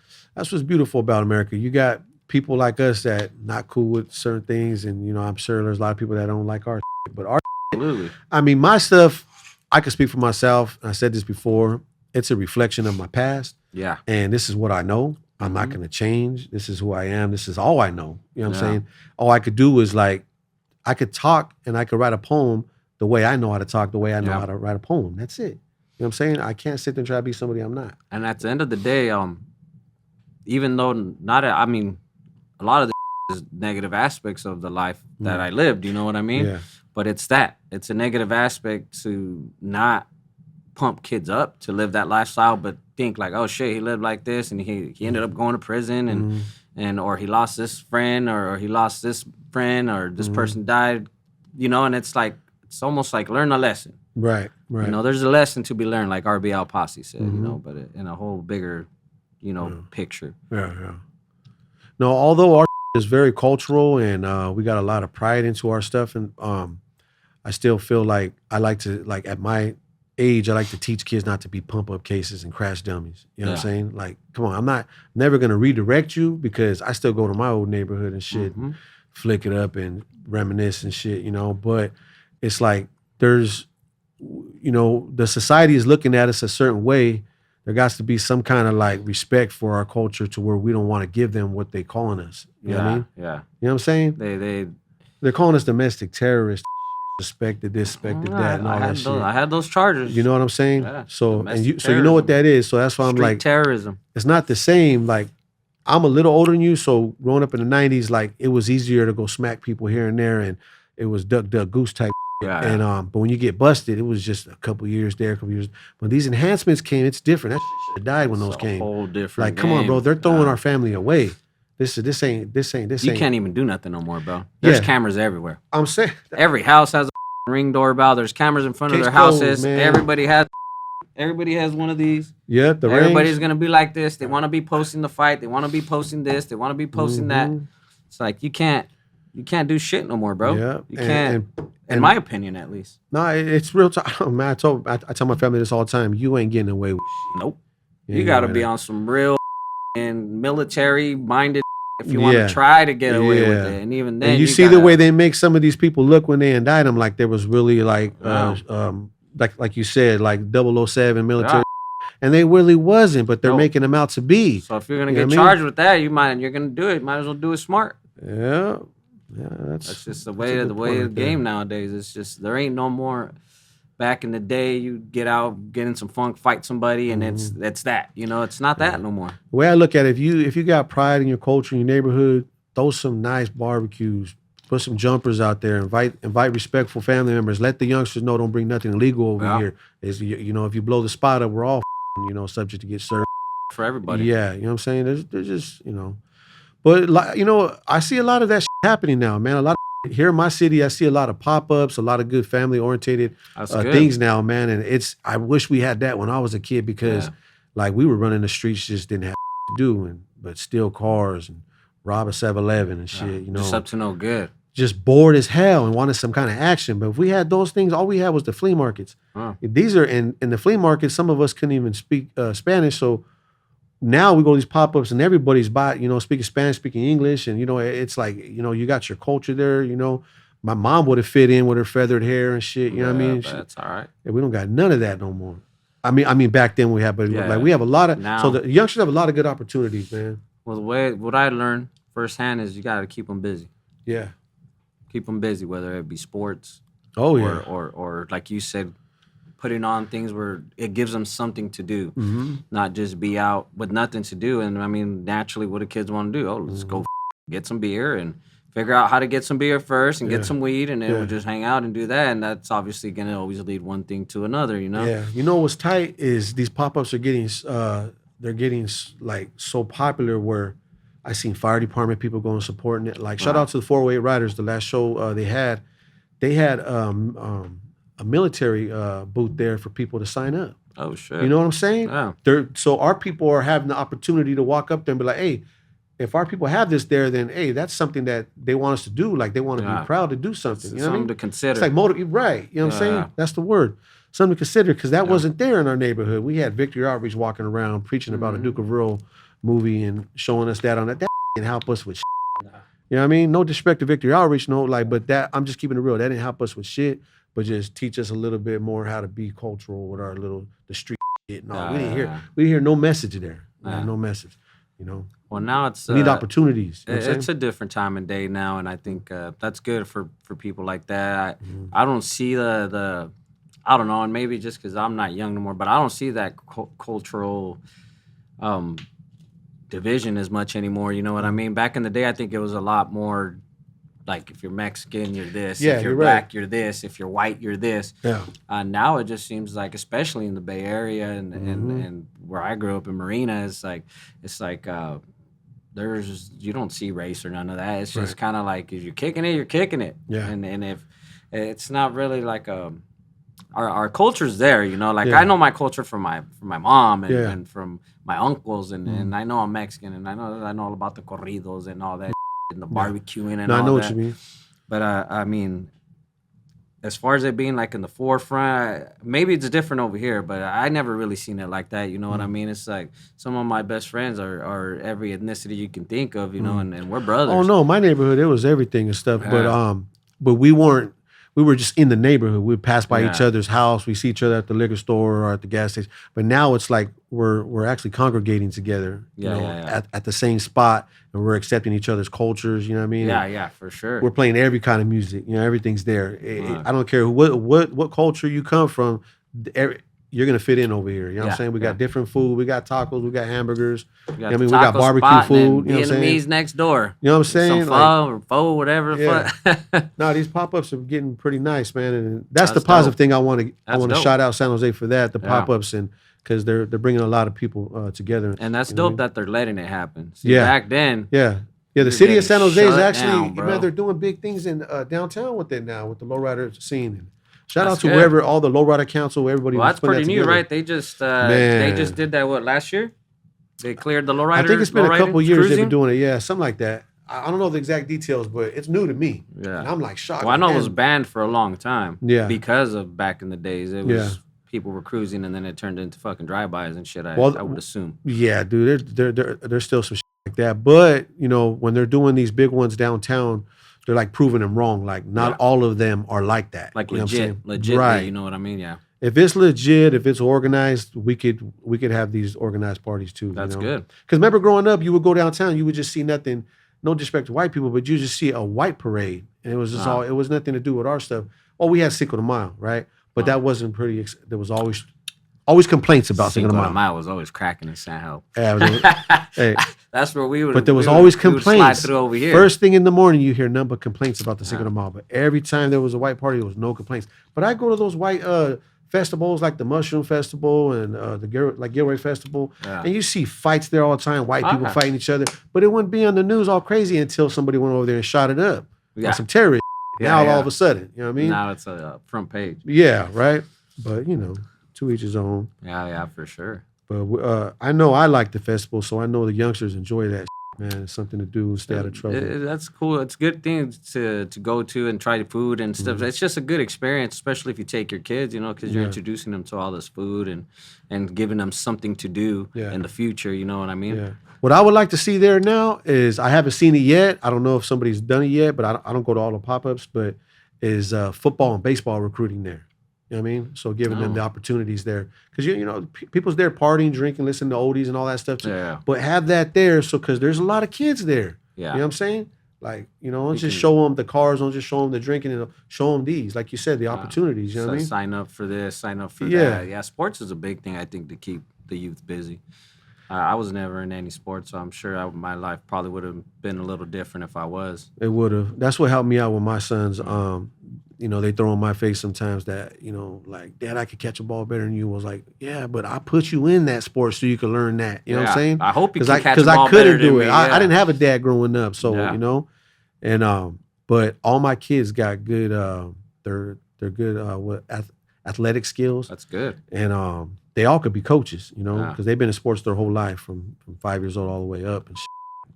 [SPEAKER 2] beautiful about America. You got people like us that not cool with certain things, and you know, I'm sure there's a lot of people that don't like our shit, but our
[SPEAKER 3] absolutely.
[SPEAKER 2] I mean, my stuff, I can speak for myself. I said this before. It's a reflection of my past. Yeah. And this is what I know. I'm not going to change. This is who I am. This is all I know. You know what I'm saying? All I could do is like, I could talk and I could write a poem the way I know how to talk, the way I know how to write a poem. That's it. You know what I'm saying? I can't sit there and try to be somebody I'm not.
[SPEAKER 3] And at the end of the day, even though I mean, a lot of the is negative aspects of the life that I lived, you know what I mean? Yeah. But it's a negative aspect to not pump kids up to live that lifestyle, but think like, oh shit, he lived like this, and he ended up going to prison, and or he lost this friend, or he lost this friend, or this person died, and it's like, it's almost like learn a lesson.
[SPEAKER 2] Right.
[SPEAKER 3] There's a lesson to be learned, like RBL Posse said, but in a whole bigger, picture.
[SPEAKER 2] Yeah. No, although our is very cultural and we got a lot of pride into our stuff, and I still feel like I like to, like at my age, I like to teach kids not to be pump up cases and crash dummies. You know what I'm saying? Like, come on, I'm never gonna redirect you, because I still go to my old neighborhood and shit, and flick it up and reminisce and shit, but it's like there's, the society is looking at us a certain way. There got to be some kind of like respect for our culture to where we don't want to give them what they calling us. You know what I mean?
[SPEAKER 3] Yeah.
[SPEAKER 2] You know what I'm saying? They're calling us domestic terrorists, suspected this, suspected that, and all that shit.
[SPEAKER 3] I had those charges.
[SPEAKER 2] You know what I'm saying?
[SPEAKER 3] Yeah.
[SPEAKER 2] So you know what that is. So that's why I'm
[SPEAKER 3] Street
[SPEAKER 2] like,
[SPEAKER 3] terrorism.
[SPEAKER 2] it's not the same. Like, I'm a little older than you, so growing up in the 90s, like it was easier to go smack people here and there, and it was duck goose type.
[SPEAKER 3] Yeah.
[SPEAKER 2] And but when you get busted, it was just a couple years there, a couple years. When these enhancements came, it's different. That shit died when those came.
[SPEAKER 3] A whole different.
[SPEAKER 2] Like, come on, bro, they're throwing our family away. This ain't.
[SPEAKER 3] You can't even do nothing no more, bro. There's cameras everywhere.
[SPEAKER 2] I'm saying
[SPEAKER 3] every house has a ring doorbell. There's cameras in front of their houses. Everybody has one of these.
[SPEAKER 2] Yep,
[SPEAKER 3] everybody's gonna be like this. They want to be posting the fight. They want to be posting this. They want to be posting that. It's like you can't do shit no more, bro.
[SPEAKER 2] Yeah,
[SPEAKER 3] you can't. In my opinion, at least.
[SPEAKER 2] No, it's real talk. Man, I tell my family this all the time. You ain't getting away with shit.
[SPEAKER 3] Nope. You got to be on some real and military minded if you want to try to get away with it. And even then,
[SPEAKER 2] and you see the way they make some of these people look when they indict them, like there was really like you said, like 007 military. And they really wasn't, but they're making them out to be.
[SPEAKER 3] So if you're gonna get charged with that, you're gonna do it. Might as well do it smart.
[SPEAKER 2] Yeah.
[SPEAKER 3] That's just the way of the game nowadays. It's just there ain't no more. Back in the day, you get out, get in some funk, fight somebody, and it's that. It's not that no more.
[SPEAKER 2] The way I look at it, if you got pride in your culture, in your neighborhood, throw some nice barbecues, put some jumpers out there, invite respectful family members. Let the youngsters know don't bring nothing illegal over here. If you blow the spot up, we're all subject to get served.
[SPEAKER 3] For everybody.
[SPEAKER 2] Yeah, you know what I'm saying? There's just, But, I see a lot of that shit happening now, man. A lot of, here in my city, I see a lot of pop-ups, a lot of good family-oriented things now, man. And I wish we had that when I was a kid, because, like, we were running the streets, just didn't have to do, but steal cars and rob a 7-Eleven and shit,
[SPEAKER 3] Just up to no good.
[SPEAKER 2] Just bored as hell and wanted some kind of action. But if we had those things, all we had was the flea markets. These are, in the flea markets, some of us couldn't even speak Spanish, so now we go to these pop-ups and everybody's speaking Spanish, speaking English. And, it's like, you got your culture there, My mom would have fit in with her feathered hair and shit, you know what I mean?
[SPEAKER 3] That's all right.
[SPEAKER 2] And we don't got none of that no more. I mean, back then we had, but like we have a lot of, so the youngsters have a lot of good opportunities, man.
[SPEAKER 3] Well, what I learned firsthand is you got to keep them busy.
[SPEAKER 2] Yeah.
[SPEAKER 3] Keep them busy, whether it be sports. Or like you said, putting on things where it gives them something to do, not just be out with nothing to do. And I mean, naturally, what do kids want to do? Oh, let's go get some beer and figure out how to get some beer first and get some weed, and then we'll just hang out and do that. And that's obviously going to always lead one thing to another,
[SPEAKER 2] Yeah. What's tight is these pop-ups are getting, they're getting like so popular where I seen fire department people going supporting it. Like shout out to the 408 Riders, the last show they had a military booth there for people to sign up.
[SPEAKER 3] Oh shit!
[SPEAKER 2] You know what I'm saying?
[SPEAKER 3] Yeah.
[SPEAKER 2] So our people are having the opportunity to walk up there and be like, hey, if our people have this there, then hey, that's something that they want us to do. Like they want to be proud to do something. You know
[SPEAKER 3] something
[SPEAKER 2] what I mean?
[SPEAKER 3] To consider.
[SPEAKER 2] It's like right? You know what I'm saying? That's the word. Something to consider, because that wasn't there in our neighborhood. We had Victory Outreach walking around preaching about a Duke of Earl movie and showing us that on that. That didn't help us with shit. You know what I mean? No disrespect to Victory Outreach, but that I'm just keeping it real. That didn't help us with shit. But just teach us a little bit more how to be cultural with our the street shit. No, we didn't hear no message there. No message,
[SPEAKER 3] Well, now
[SPEAKER 2] we need opportunities.
[SPEAKER 3] It's a different time and day now, and I think that's good for people like that. I don't see the I don't know, and maybe just because I'm not young no more, but I don't see that cultural division as much anymore. You know what I mean? Back in the day, I think it was a lot more like if you're Mexican, you're this.
[SPEAKER 2] Yeah,
[SPEAKER 3] if you're
[SPEAKER 2] you're right.
[SPEAKER 3] black, you're this. If you're white, you're this.
[SPEAKER 2] Yeah.
[SPEAKER 3] Now it just seems like, especially in the Bay Area and
[SPEAKER 2] Mm-hmm.
[SPEAKER 3] and where I grew up in Marina, it's like there's you don't see race or none of that. It's just
[SPEAKER 2] Right.
[SPEAKER 3] kind of like if you're kicking it, you're kicking it.
[SPEAKER 2] Yeah.
[SPEAKER 3] And if it's not really like our culture's there, you know. Like
[SPEAKER 2] Yeah.
[SPEAKER 3] I know my culture from my mom and,
[SPEAKER 2] Yeah.
[SPEAKER 3] and from my uncles and,
[SPEAKER 2] Mm.
[SPEAKER 3] and I know I'm Mexican and I know all about the corridos and all that and the barbecuing and
[SPEAKER 2] No,
[SPEAKER 3] all
[SPEAKER 2] I know
[SPEAKER 3] that.
[SPEAKER 2] what you mean.
[SPEAKER 3] But I mean, as far as it being like in the forefront, maybe it's different over here, but I never really seen it like that. You know what I mean? It's like some of my best friends are every ethnicity you can think of, you know, and we're brothers.
[SPEAKER 2] Oh no, my neighborhood it was everything and stuff,
[SPEAKER 3] Yeah.
[SPEAKER 2] but we weren't. We were just in the neighborhood. We'd pass by each
[SPEAKER 3] Yeah.
[SPEAKER 2] other's house. We see each other at the liquor store or at the gas station. But now it's like we're actually congregating together,
[SPEAKER 3] Yeah, yeah.
[SPEAKER 2] at the same spot, and we're accepting each other's cultures. You know what I mean?
[SPEAKER 3] Yeah,
[SPEAKER 2] And
[SPEAKER 3] yeah, for sure.
[SPEAKER 2] we're playing every kind of music. You know, everything's there.
[SPEAKER 3] Right.
[SPEAKER 2] I don't care what culture you come from. You're gonna fit in over here. You know what
[SPEAKER 3] Yeah,
[SPEAKER 2] I'm saying? We got
[SPEAKER 3] yeah.
[SPEAKER 2] different food. We got tacos. We got hamburgers.
[SPEAKER 3] We
[SPEAKER 2] I mean, we
[SPEAKER 3] the
[SPEAKER 2] got
[SPEAKER 3] taco
[SPEAKER 2] barbecue
[SPEAKER 3] spot
[SPEAKER 2] food.
[SPEAKER 3] and
[SPEAKER 2] You know what I'm saying?
[SPEAKER 3] Vietnamese next door.
[SPEAKER 2] You know what I'm saying?
[SPEAKER 3] Some
[SPEAKER 2] Like,
[SPEAKER 3] pho or pho, whatever the
[SPEAKER 2] Yeah.
[SPEAKER 3] fuck.
[SPEAKER 2] no, these pop-ups are getting pretty nice, man, and that's the
[SPEAKER 3] That's
[SPEAKER 2] positive
[SPEAKER 3] dope.
[SPEAKER 2] thing. I want to
[SPEAKER 3] That's dope.
[SPEAKER 2] shout out San Jose for that. The
[SPEAKER 3] Yeah.
[SPEAKER 2] pop-ups and because they're bringing a lot of people together.
[SPEAKER 3] And that's
[SPEAKER 2] You know what I
[SPEAKER 3] dope that they're letting it happen. See,
[SPEAKER 2] Yeah.
[SPEAKER 3] back then,
[SPEAKER 2] Yeah. The
[SPEAKER 3] You're
[SPEAKER 2] city of
[SPEAKER 3] getting
[SPEAKER 2] San Jose is
[SPEAKER 3] shut
[SPEAKER 2] actually,
[SPEAKER 3] down, bro.
[SPEAKER 2] man, they're doing big things in downtown with it now, with the lowrider scene. And shout
[SPEAKER 3] That's
[SPEAKER 2] out to
[SPEAKER 3] good.
[SPEAKER 2] wherever all the lowrider council, everybody.
[SPEAKER 3] well,
[SPEAKER 2] was
[SPEAKER 3] that's
[SPEAKER 2] putting
[SPEAKER 3] pretty
[SPEAKER 2] that
[SPEAKER 3] new,
[SPEAKER 2] together.
[SPEAKER 3] right? They just
[SPEAKER 2] Man.
[SPEAKER 3] did that last year? They cleared the lowrider.
[SPEAKER 2] I think it's been a couple years they've been
[SPEAKER 3] cruising?
[SPEAKER 2] doing it. Yeah, something like that. I don't know the exact details, but it's new to me.
[SPEAKER 3] Yeah.
[SPEAKER 2] And I'm like shocked.
[SPEAKER 3] Well, I know it was
[SPEAKER 2] Man,
[SPEAKER 3] banned for a long time.
[SPEAKER 2] Yeah.
[SPEAKER 3] Because of back in the days, it was
[SPEAKER 2] Yeah.
[SPEAKER 3] people were cruising and then it turned into fucking drive-bys and shit. I
[SPEAKER 2] Well,
[SPEAKER 3] would assume.
[SPEAKER 2] Yeah, dude, there's still some shit like that. But you know, when they're doing these big ones downtown, they're like proving them wrong. Like not
[SPEAKER 3] Yeah.
[SPEAKER 2] all of them are like that.
[SPEAKER 3] Like
[SPEAKER 2] You know what I'm saying?
[SPEAKER 3] legit,
[SPEAKER 2] right?
[SPEAKER 3] you know what I mean? Yeah,
[SPEAKER 2] If it's legit, if it's organized, we could have these organized parties too.
[SPEAKER 3] that's
[SPEAKER 2] you know?
[SPEAKER 3] good.
[SPEAKER 2] Because remember, growing up, you would go downtown, you would just see nothing. No disrespect to white people, but you just see a white parade, and it was just all. It was nothing to do with our stuff. Oh, we had Cinco de Mayo, right? But that wasn't pretty. There was always complaints about Cinco de Mayo.
[SPEAKER 3] Mile was always cracking in San Ho.
[SPEAKER 2] Yeah, hey,
[SPEAKER 3] That's where we would.
[SPEAKER 2] but there was
[SPEAKER 3] we would-
[SPEAKER 2] always
[SPEAKER 3] we would slide
[SPEAKER 2] complaints.
[SPEAKER 3] through over here.
[SPEAKER 2] First thing in the morning, you hear none but complaints about the Cinco de Mayo. But every time there was a white party, there was no complaints. But I go to those white festivals like the Mushroom Festival and the Gilroy Festival,
[SPEAKER 3] Yeah.
[SPEAKER 2] and you see fights there all the time. White people
[SPEAKER 3] Okay.
[SPEAKER 2] fighting each other, but it wouldn't be on the news all crazy until somebody went over there and shot it up.
[SPEAKER 3] Yeah.
[SPEAKER 2] On some terrorist.
[SPEAKER 3] Yeah,
[SPEAKER 2] now
[SPEAKER 3] yeah.
[SPEAKER 2] all of a sudden, you know what I mean?
[SPEAKER 3] Now it's a front page.
[SPEAKER 2] Yeah, right. But you know, to each his own.
[SPEAKER 3] Yeah, yeah, for sure.
[SPEAKER 2] But I know I like the festival, so I know the youngsters enjoy that. Man, it's something to do and stay out of trouble.
[SPEAKER 3] That's cool. It's a good thing to go to and try the food and stuff.
[SPEAKER 2] Mm-hmm.
[SPEAKER 3] It's just a good experience, especially if you take your kids, you know, because you're
[SPEAKER 2] Yeah.
[SPEAKER 3] introducing them to all this food and giving them something to do
[SPEAKER 2] Yeah.
[SPEAKER 3] in the future. You know what I mean?
[SPEAKER 2] Yeah. What I would like to see there now is I haven't seen it yet. I don't know if somebody's done it yet, but I don't go to all the pop-ups. But is football and baseball recruiting there? You know what I mean? So giving them the opportunities there because you know people's there partying, drinking, listening to oldies and all that stuff too.
[SPEAKER 3] Yeah.
[SPEAKER 2] But have that there so because there's a lot of kids there.
[SPEAKER 3] Yeah.
[SPEAKER 2] You know what I'm saying? Like you know, don't
[SPEAKER 3] You
[SPEAKER 2] just
[SPEAKER 3] can-
[SPEAKER 2] show them the cars, don't just show them the drinking, and show them these, like you said, the opportunities. You know
[SPEAKER 3] So
[SPEAKER 2] what I mean?
[SPEAKER 3] sign up for this, sign up for
[SPEAKER 2] Yeah.
[SPEAKER 3] that. Yeah, sports is a big thing, I think, to keep the youth busy. I was never in any sports, so I'm sure my life probably would have been a little different if I was.
[SPEAKER 2] It would have. That's what helped me out with my sons. You know, they throw in my face sometimes that, you know, like, Dad, I could catch a ball better than you. I was like, yeah, but I put you in that sport so you could learn that. You know what I'm
[SPEAKER 3] Yeah.
[SPEAKER 2] saying?
[SPEAKER 3] I hope you
[SPEAKER 2] Because
[SPEAKER 3] can catch a
[SPEAKER 2] I
[SPEAKER 3] ball
[SPEAKER 2] couldn't
[SPEAKER 3] better than
[SPEAKER 2] do
[SPEAKER 3] me,
[SPEAKER 2] it.
[SPEAKER 3] yeah.
[SPEAKER 2] I didn't have a dad growing up, so
[SPEAKER 3] Yeah.
[SPEAKER 2] you know, and but all my kids got good. They're good athletic skills,
[SPEAKER 3] That's good.
[SPEAKER 2] and they all could be coaches. You know,
[SPEAKER 3] Yeah.
[SPEAKER 2] because they've been in sports their whole life from 5 years old all the way up and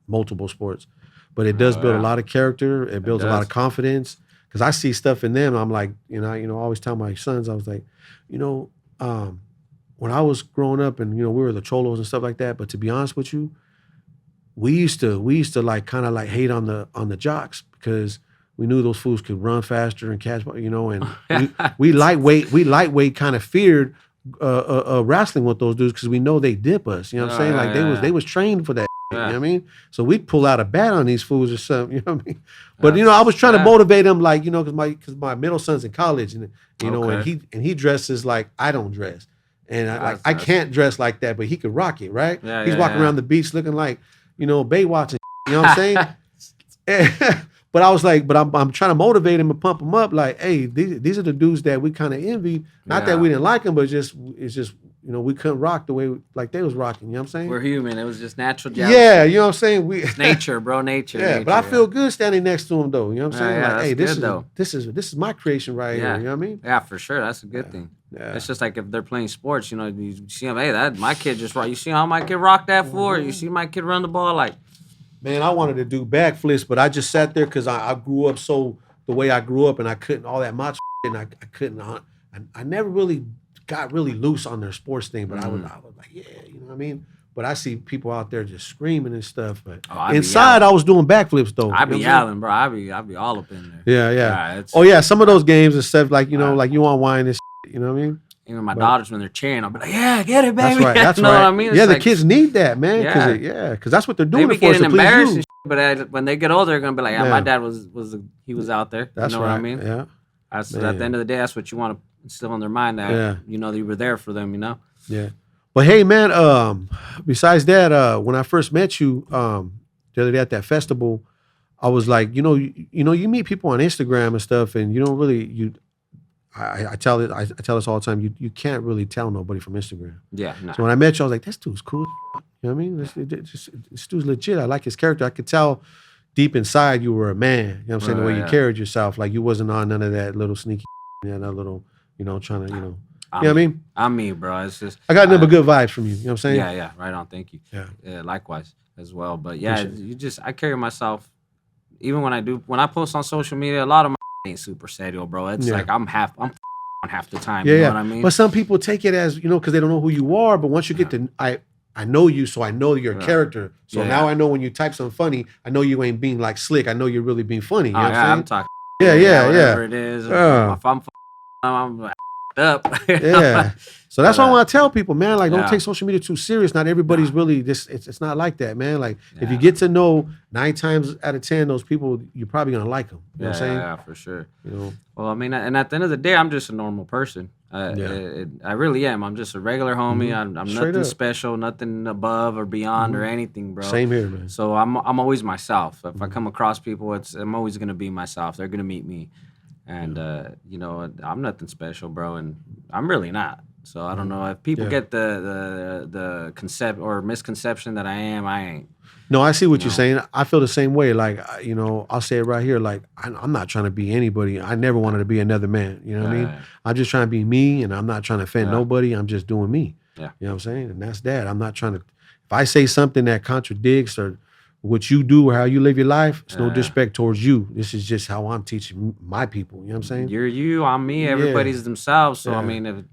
[SPEAKER 2] multiple sports. But it does build a
[SPEAKER 3] yeah.
[SPEAKER 2] lot of character. It builds a lot
[SPEAKER 3] does.
[SPEAKER 2] of confidence. Because I see stuff in them, I'm like, I always tell my sons, I was like, when I was growing up, and we were the cholos and stuff like that. But to be honest with you, we used to like kind of like hate on the jocks because we knew those fools could run faster and catch, and we lightweight kind of feared wrestling with those dudes because we know they dip us. You know what I'm saying? Like they was trained for that. You know what I mean? So we'd pull out a bat on these fools or something, you know what I mean? But I was trying to motivate him, like, because my middle son's in college, and
[SPEAKER 3] Okay.
[SPEAKER 2] and he dresses like I don't dress. And I
[SPEAKER 3] That's-
[SPEAKER 2] can't dress like that, but he could rock it, right? He's
[SPEAKER 3] Yeah,
[SPEAKER 2] walking
[SPEAKER 3] yeah.
[SPEAKER 2] around the beach looking like, Baywatch and you know what I'm saying? But but I was like, but I'm trying to motivate him and pump him up. Like, hey, these are the dudes that we kind of envy. Not that we didn't like them, but it's just we couldn't rock the way like they was rocking. You know what I'm saying?
[SPEAKER 3] We're human. It was just natural jealousy.
[SPEAKER 2] Yeah, you know what I'm saying?
[SPEAKER 3] It's nature, bro. Nature.
[SPEAKER 2] Yeah,
[SPEAKER 3] nature,
[SPEAKER 2] but I feel good standing next to him though. You know what I'm saying?
[SPEAKER 3] Yeah,
[SPEAKER 2] like, hey,
[SPEAKER 3] that's
[SPEAKER 2] this is my creation right here. You know what I mean?
[SPEAKER 3] Yeah, for sure. That's a good thing.
[SPEAKER 2] Yeah.
[SPEAKER 3] It's just like if they're playing sports, you see them. Hey, that my kid just rock. You see how my kid rock that floor? You see my kid run the ball like.
[SPEAKER 2] Man, I wanted to do backflips, but I just sat there because I grew up the way I grew up, and I couldn't all that macho shit, and I couldn't. I never really got really loose on their sports thing, but I was like, yeah, you know what I mean. But I see people out there just screaming and stuff. But inside, I was doing backflips though.
[SPEAKER 3] I be yelling, bro. I be all up in
[SPEAKER 2] there. Yeah. Oh yeah, some of those games and stuff like like you want wine and shit, you know what I mean.
[SPEAKER 3] Even my daughters, when they're cheering, I'll be like, "Yeah, get it, baby."
[SPEAKER 2] That's right. That's
[SPEAKER 3] you know
[SPEAKER 2] right.
[SPEAKER 3] what I mean?
[SPEAKER 2] It's the kids need that, man. Because that's what they're doing.
[SPEAKER 3] They be getting embarrassed, and shit, but when they get older, they're gonna be like, "Yeah, my dad was out there."
[SPEAKER 2] That's
[SPEAKER 3] you know
[SPEAKER 2] right.
[SPEAKER 3] what I mean?
[SPEAKER 2] Yeah.
[SPEAKER 3] At the end of the day, that's what you want to instill in their mind that you were there for them. You know?
[SPEAKER 2] Yeah. But hey, man. Besides that, when I first met you, the other day at that festival, I was like, you meet people on Instagram and stuff, and you don't really I tell this all the time. You can't really tell nobody from Instagram.
[SPEAKER 3] Yeah. Nah.
[SPEAKER 2] So when I met you, I was like, this dude's cool. You know what I mean? This dude's legit. I like his character. I could tell deep inside you were a man. You know what I'm saying? The way you carried yourself, like you wasn't on none of that little sneaky, that little, trying to, you know what I mean?
[SPEAKER 3] I'm me, bro. It's just
[SPEAKER 2] I got nothing but good vibes from you. You know what I'm saying?
[SPEAKER 3] Yeah. Right on. Thank you. Yeah. Likewise as well. But yeah, I carry myself. Even when I post on social media, a lot of my ain't super serio, bro. It's like I'm on half the time. You know what I mean?
[SPEAKER 2] But some people take it as, because they don't know who you are. But once you get to, I know you, so I know your character. So now I know when you type something funny, I know you ain't being like slick. I know you're really being funny. You know what I'm saying?
[SPEAKER 3] I'm talking.
[SPEAKER 2] Whatever
[SPEAKER 3] it is. If I'm up.
[SPEAKER 2] Yeah. So that's why I want to tell people, man, like don't take social media too serious. Not everybody's really this. It's not like that, man. Like if you get to know 9 times out of 10 those people, you're probably gonna like them. You know what I'm saying?
[SPEAKER 3] Yeah, for sure. Well, I mean, and at the end of the day, I'm just a normal person. I really am. I'm just a regular homie. I'm nothing special, nothing above or beyond or anything, bro.
[SPEAKER 2] Same here, man.
[SPEAKER 3] So I'm always myself. If I come across people, I'm always gonna be myself. They're gonna meet me, and I'm nothing special, bro, and I'm really not. So I don't know if people get the concept or misconception that I am. I ain't.
[SPEAKER 2] No, I see what you're saying. I feel the same way. Like, I'll say it right here. Like, I'm not trying to be anybody. I never wanted to be another man. You know what I mean? I'm just trying to be me, and I'm not trying to offend nobody. I'm just doing me.
[SPEAKER 3] Yeah.
[SPEAKER 2] You know what I'm saying? And that's that. I'm not trying to. If I say something that contradicts or what you do or how you live your life, it's no disrespect towards you. This is just how I'm teaching my people. You know what I'm saying?
[SPEAKER 3] You're you, I'm me. Everybody's themselves. So I mean,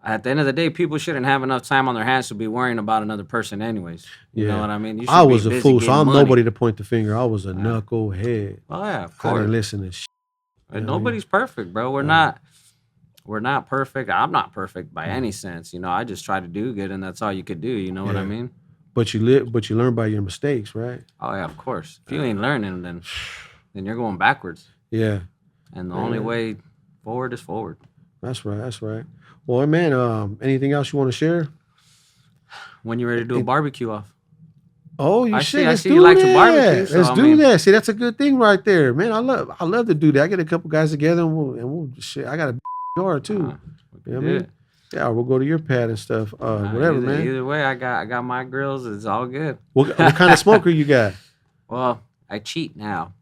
[SPEAKER 3] at the end of the day, people shouldn't have enough time on their hands to be worrying about another person anyways. You know what I mean?
[SPEAKER 2] I was a fool, so I'm nobody to point the finger. I was a knucklehead.
[SPEAKER 3] Oh, yeah, of
[SPEAKER 2] I
[SPEAKER 3] course.
[SPEAKER 2] didn't listen to shit.
[SPEAKER 3] Nobody's perfect, bro. We're not perfect. I'm not perfect by any sense. I just try to do good, and that's all you could do. You know what I mean?
[SPEAKER 2] But you learn by your mistakes, right?
[SPEAKER 3] Oh, yeah, of course. If you ain't learning, then you're going backwards.
[SPEAKER 2] Yeah.
[SPEAKER 3] And the only way forward is forward.
[SPEAKER 2] That's right. Well, man, anything else you want to share?
[SPEAKER 3] When you ready to do a barbecue off?
[SPEAKER 2] Oh, you should.
[SPEAKER 3] I see you like to barbecue.
[SPEAKER 2] So, Let's do that. See, that's a good thing right there, man. I love to do that. I get a couple guys together and we'll shit. I got a yard too. You know what I mean? Yeah, we'll go to your pad and stuff. Whatever, man.
[SPEAKER 3] Either way, I got my grills. It's all good.
[SPEAKER 2] What kind of smoker you got?
[SPEAKER 3] Well, I cheat now.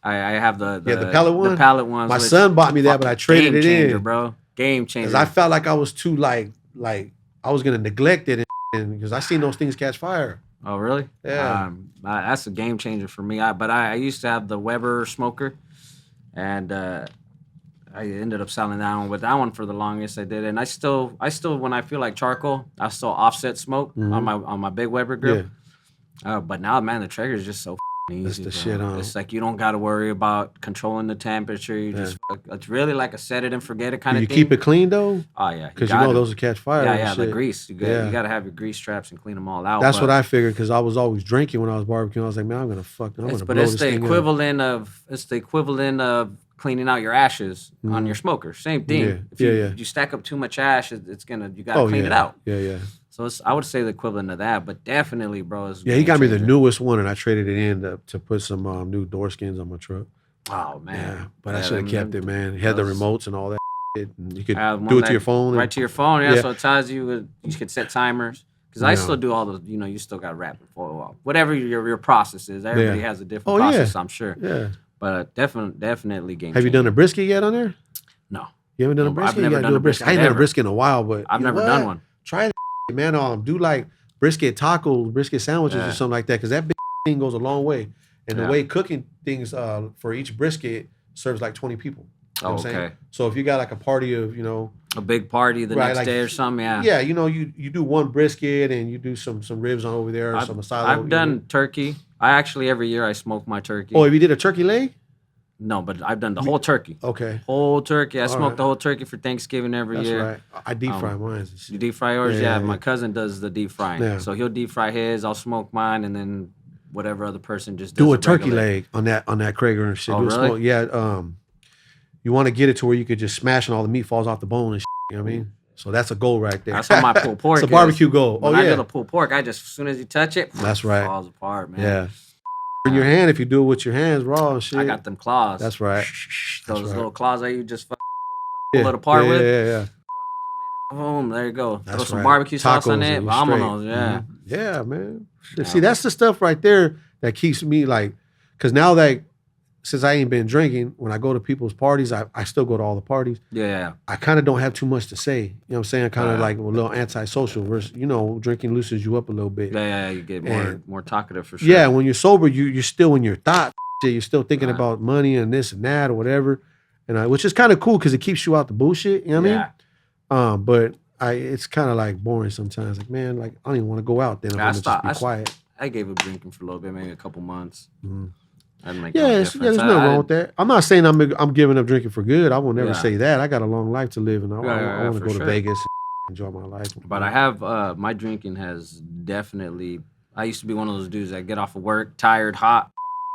[SPEAKER 3] I have the
[SPEAKER 2] pellet one.
[SPEAKER 3] The pellet ones.
[SPEAKER 2] My son bought me that, but I traded it in,
[SPEAKER 3] bro. Game changer.
[SPEAKER 2] Because I felt like I was too like I was gonna neglect it, and because I seen those things catch fire.
[SPEAKER 3] Oh, really?
[SPEAKER 2] Yeah.
[SPEAKER 3] That's a game changer for me. I used to have the Weber smoker, and I ended up selling that one. With that one for the longest, I did, and I still when I feel like charcoal, I still offset smoke on my big Weber grill. Yeah. But now, man, the Traeger is just so easy.
[SPEAKER 2] That's the shit on.
[SPEAKER 3] It's like you don't got to worry about controlling the temperature. You just it's really like a set it and forget it kind of thing.
[SPEAKER 2] You keep it clean though?
[SPEAKER 3] Oh yeah,
[SPEAKER 2] because those will catch fire.
[SPEAKER 3] Yeah, the grease. You got to have your grease straps and clean them all out.
[SPEAKER 2] That's what I figured because I was always drinking when I was barbecuing. I was like, man, I'm gonna blow this thing up.
[SPEAKER 3] It's the equivalent of cleaning out your ashes on your smoker. Same thing. If you stack up too much ash, you got to clean it out.
[SPEAKER 2] Yeah.
[SPEAKER 3] So I would say the equivalent of that, but definitely, bro.
[SPEAKER 2] He got me the newest one, and I traded it in to put some new door skins on my truck.
[SPEAKER 3] Oh man.
[SPEAKER 2] Yeah, but I should have kept it, man. You had the
[SPEAKER 3] those-
[SPEAKER 2] remotes and all that shit, and you could
[SPEAKER 3] one
[SPEAKER 2] do it to
[SPEAKER 3] that-
[SPEAKER 2] your phone.
[SPEAKER 3] Right
[SPEAKER 2] And,
[SPEAKER 3] to your phone, yeah.
[SPEAKER 2] Yeah.
[SPEAKER 3] So it tells you you could set timers. Because I
[SPEAKER 2] Yeah.
[SPEAKER 3] still do all the, you still got rap before whatever your process is. Everybody has a different process, I'm sure.
[SPEAKER 2] Yeah.
[SPEAKER 3] But definitely game.
[SPEAKER 2] Have you done a brisket yet on there?
[SPEAKER 3] No.
[SPEAKER 2] You haven't done a
[SPEAKER 3] I've
[SPEAKER 2] brisket?
[SPEAKER 3] never
[SPEAKER 2] You gotta
[SPEAKER 3] done
[SPEAKER 2] do
[SPEAKER 3] a
[SPEAKER 2] a brisket. I
[SPEAKER 3] brisket
[SPEAKER 2] ain't done a
[SPEAKER 3] ever.
[SPEAKER 2] brisket in a while, but
[SPEAKER 3] I've
[SPEAKER 2] you know
[SPEAKER 3] never done one.
[SPEAKER 2] Try that, man. Do like brisket tacos, brisket sandwiches, or something like that, because that big thing goes a long way. And the way cooking things for each brisket serves like 20 people. You know what I'm saying? So if you got like a party of,
[SPEAKER 3] a big party the next day or something,
[SPEAKER 2] yeah, you do one brisket and you do some ribs on over there, or some asado.
[SPEAKER 3] I've done turkey. I actually every year I smoke my turkey.
[SPEAKER 2] Oh, if you did a turkey leg?
[SPEAKER 3] No, but I've done the whole turkey.
[SPEAKER 2] Okay.
[SPEAKER 3] Whole turkey. I smoked the whole turkey for Thanksgiving every year.
[SPEAKER 2] That's right. I deep fry mine.
[SPEAKER 3] You deep fry yours?
[SPEAKER 2] Yeah.
[SPEAKER 3] My cousin does the deep frying.
[SPEAKER 2] Yeah.
[SPEAKER 3] So he'll deep fry his. I'll smoke mine, and then whatever other person just does
[SPEAKER 2] do a turkey
[SPEAKER 3] regular.
[SPEAKER 2] leg on that Krager and shit.
[SPEAKER 3] Oh, really?
[SPEAKER 2] Yeah. You want to get it to where you could just smash and all the meat falls off the bone and shit. You know what I mean? So that's a goal right there.
[SPEAKER 3] That's how my pulled pork.
[SPEAKER 2] It's a barbecue goal.
[SPEAKER 3] When I do the pulled pork, I just as soon as you touch it,
[SPEAKER 2] that's right.
[SPEAKER 3] It falls apart, man.
[SPEAKER 2] Yeah. In your hand, if you do it with your hands raw and shit.
[SPEAKER 3] I got them claws.
[SPEAKER 2] That's right.
[SPEAKER 3] Those little claws that you just pull
[SPEAKER 2] yeah.
[SPEAKER 3] it apart with.
[SPEAKER 2] Yeah.
[SPEAKER 3] Boom, there you go.
[SPEAKER 2] That's
[SPEAKER 3] Throw some
[SPEAKER 2] right.
[SPEAKER 3] barbecue sauce on
[SPEAKER 2] Tacos
[SPEAKER 3] it.
[SPEAKER 2] and you're
[SPEAKER 3] Vamonos,
[SPEAKER 2] straight.
[SPEAKER 3] yeah.
[SPEAKER 2] Yeah, man. See, that's the stuff right there that keeps me like, because now that, since I ain't been drinking, when I go to people's parties, I still go to all the parties.
[SPEAKER 3] Yeah.
[SPEAKER 2] I kind of don't have too much to say. You know what I'm saying? Kind of like a little antisocial versus, drinking loosens you up a little bit.
[SPEAKER 3] Yeah, you get more talkative for sure.
[SPEAKER 2] Yeah, when you're sober, you're still in your thought. You're still thinking about money and this and that or whatever. And which is kind of cool because it keeps you out the bullshit. You know what I mean? But it's kind of like boring sometimes. Like, man, like I don't even want to go out then. I'm gonna just be quiet.
[SPEAKER 3] I gave up drinking for a little bit, maybe a couple months.
[SPEAKER 2] Yeah, there's nothing wrong with that. I'm not saying I'm giving up drinking for good. I will never say that. I got a long life to live, and I want to go to Vegas and enjoy my life.
[SPEAKER 3] But I have my drinking has definitely. I used to be one of those dudes that get off of work tired, hot,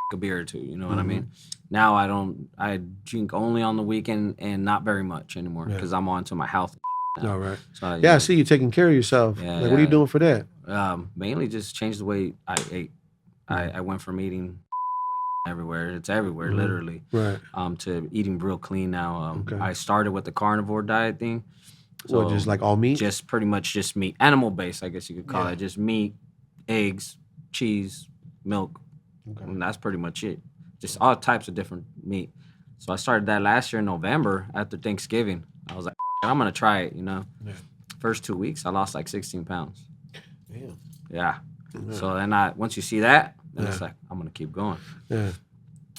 [SPEAKER 3] drink a beer or two. You know what I mean? Now I don't. I drink only on the weekend and not very much anymore because I'm on to my health.
[SPEAKER 2] All right.
[SPEAKER 3] So
[SPEAKER 2] I see you taking care of yourself.
[SPEAKER 3] Yeah,
[SPEAKER 2] what are you doing for that?
[SPEAKER 3] Mainly just change the way I ate. I went from eating everywhere. It's everywhere, literally.
[SPEAKER 2] Right.
[SPEAKER 3] To eating real clean now. I started with the carnivore diet thing.
[SPEAKER 2] So just like all meat?
[SPEAKER 3] Just pretty much just meat. Animal based, I guess you could call it. Just meat, eggs, cheese, milk. Okay. And that's pretty much it. Just all types of different meat. So I started that last year in November after Thanksgiving. I was like, I'm going to try it, Yeah. First 2 weeks, I lost like 16 pounds. Damn. Yeah. So then once you see that, then it's like, I'm going to keep going.
[SPEAKER 2] Yeah.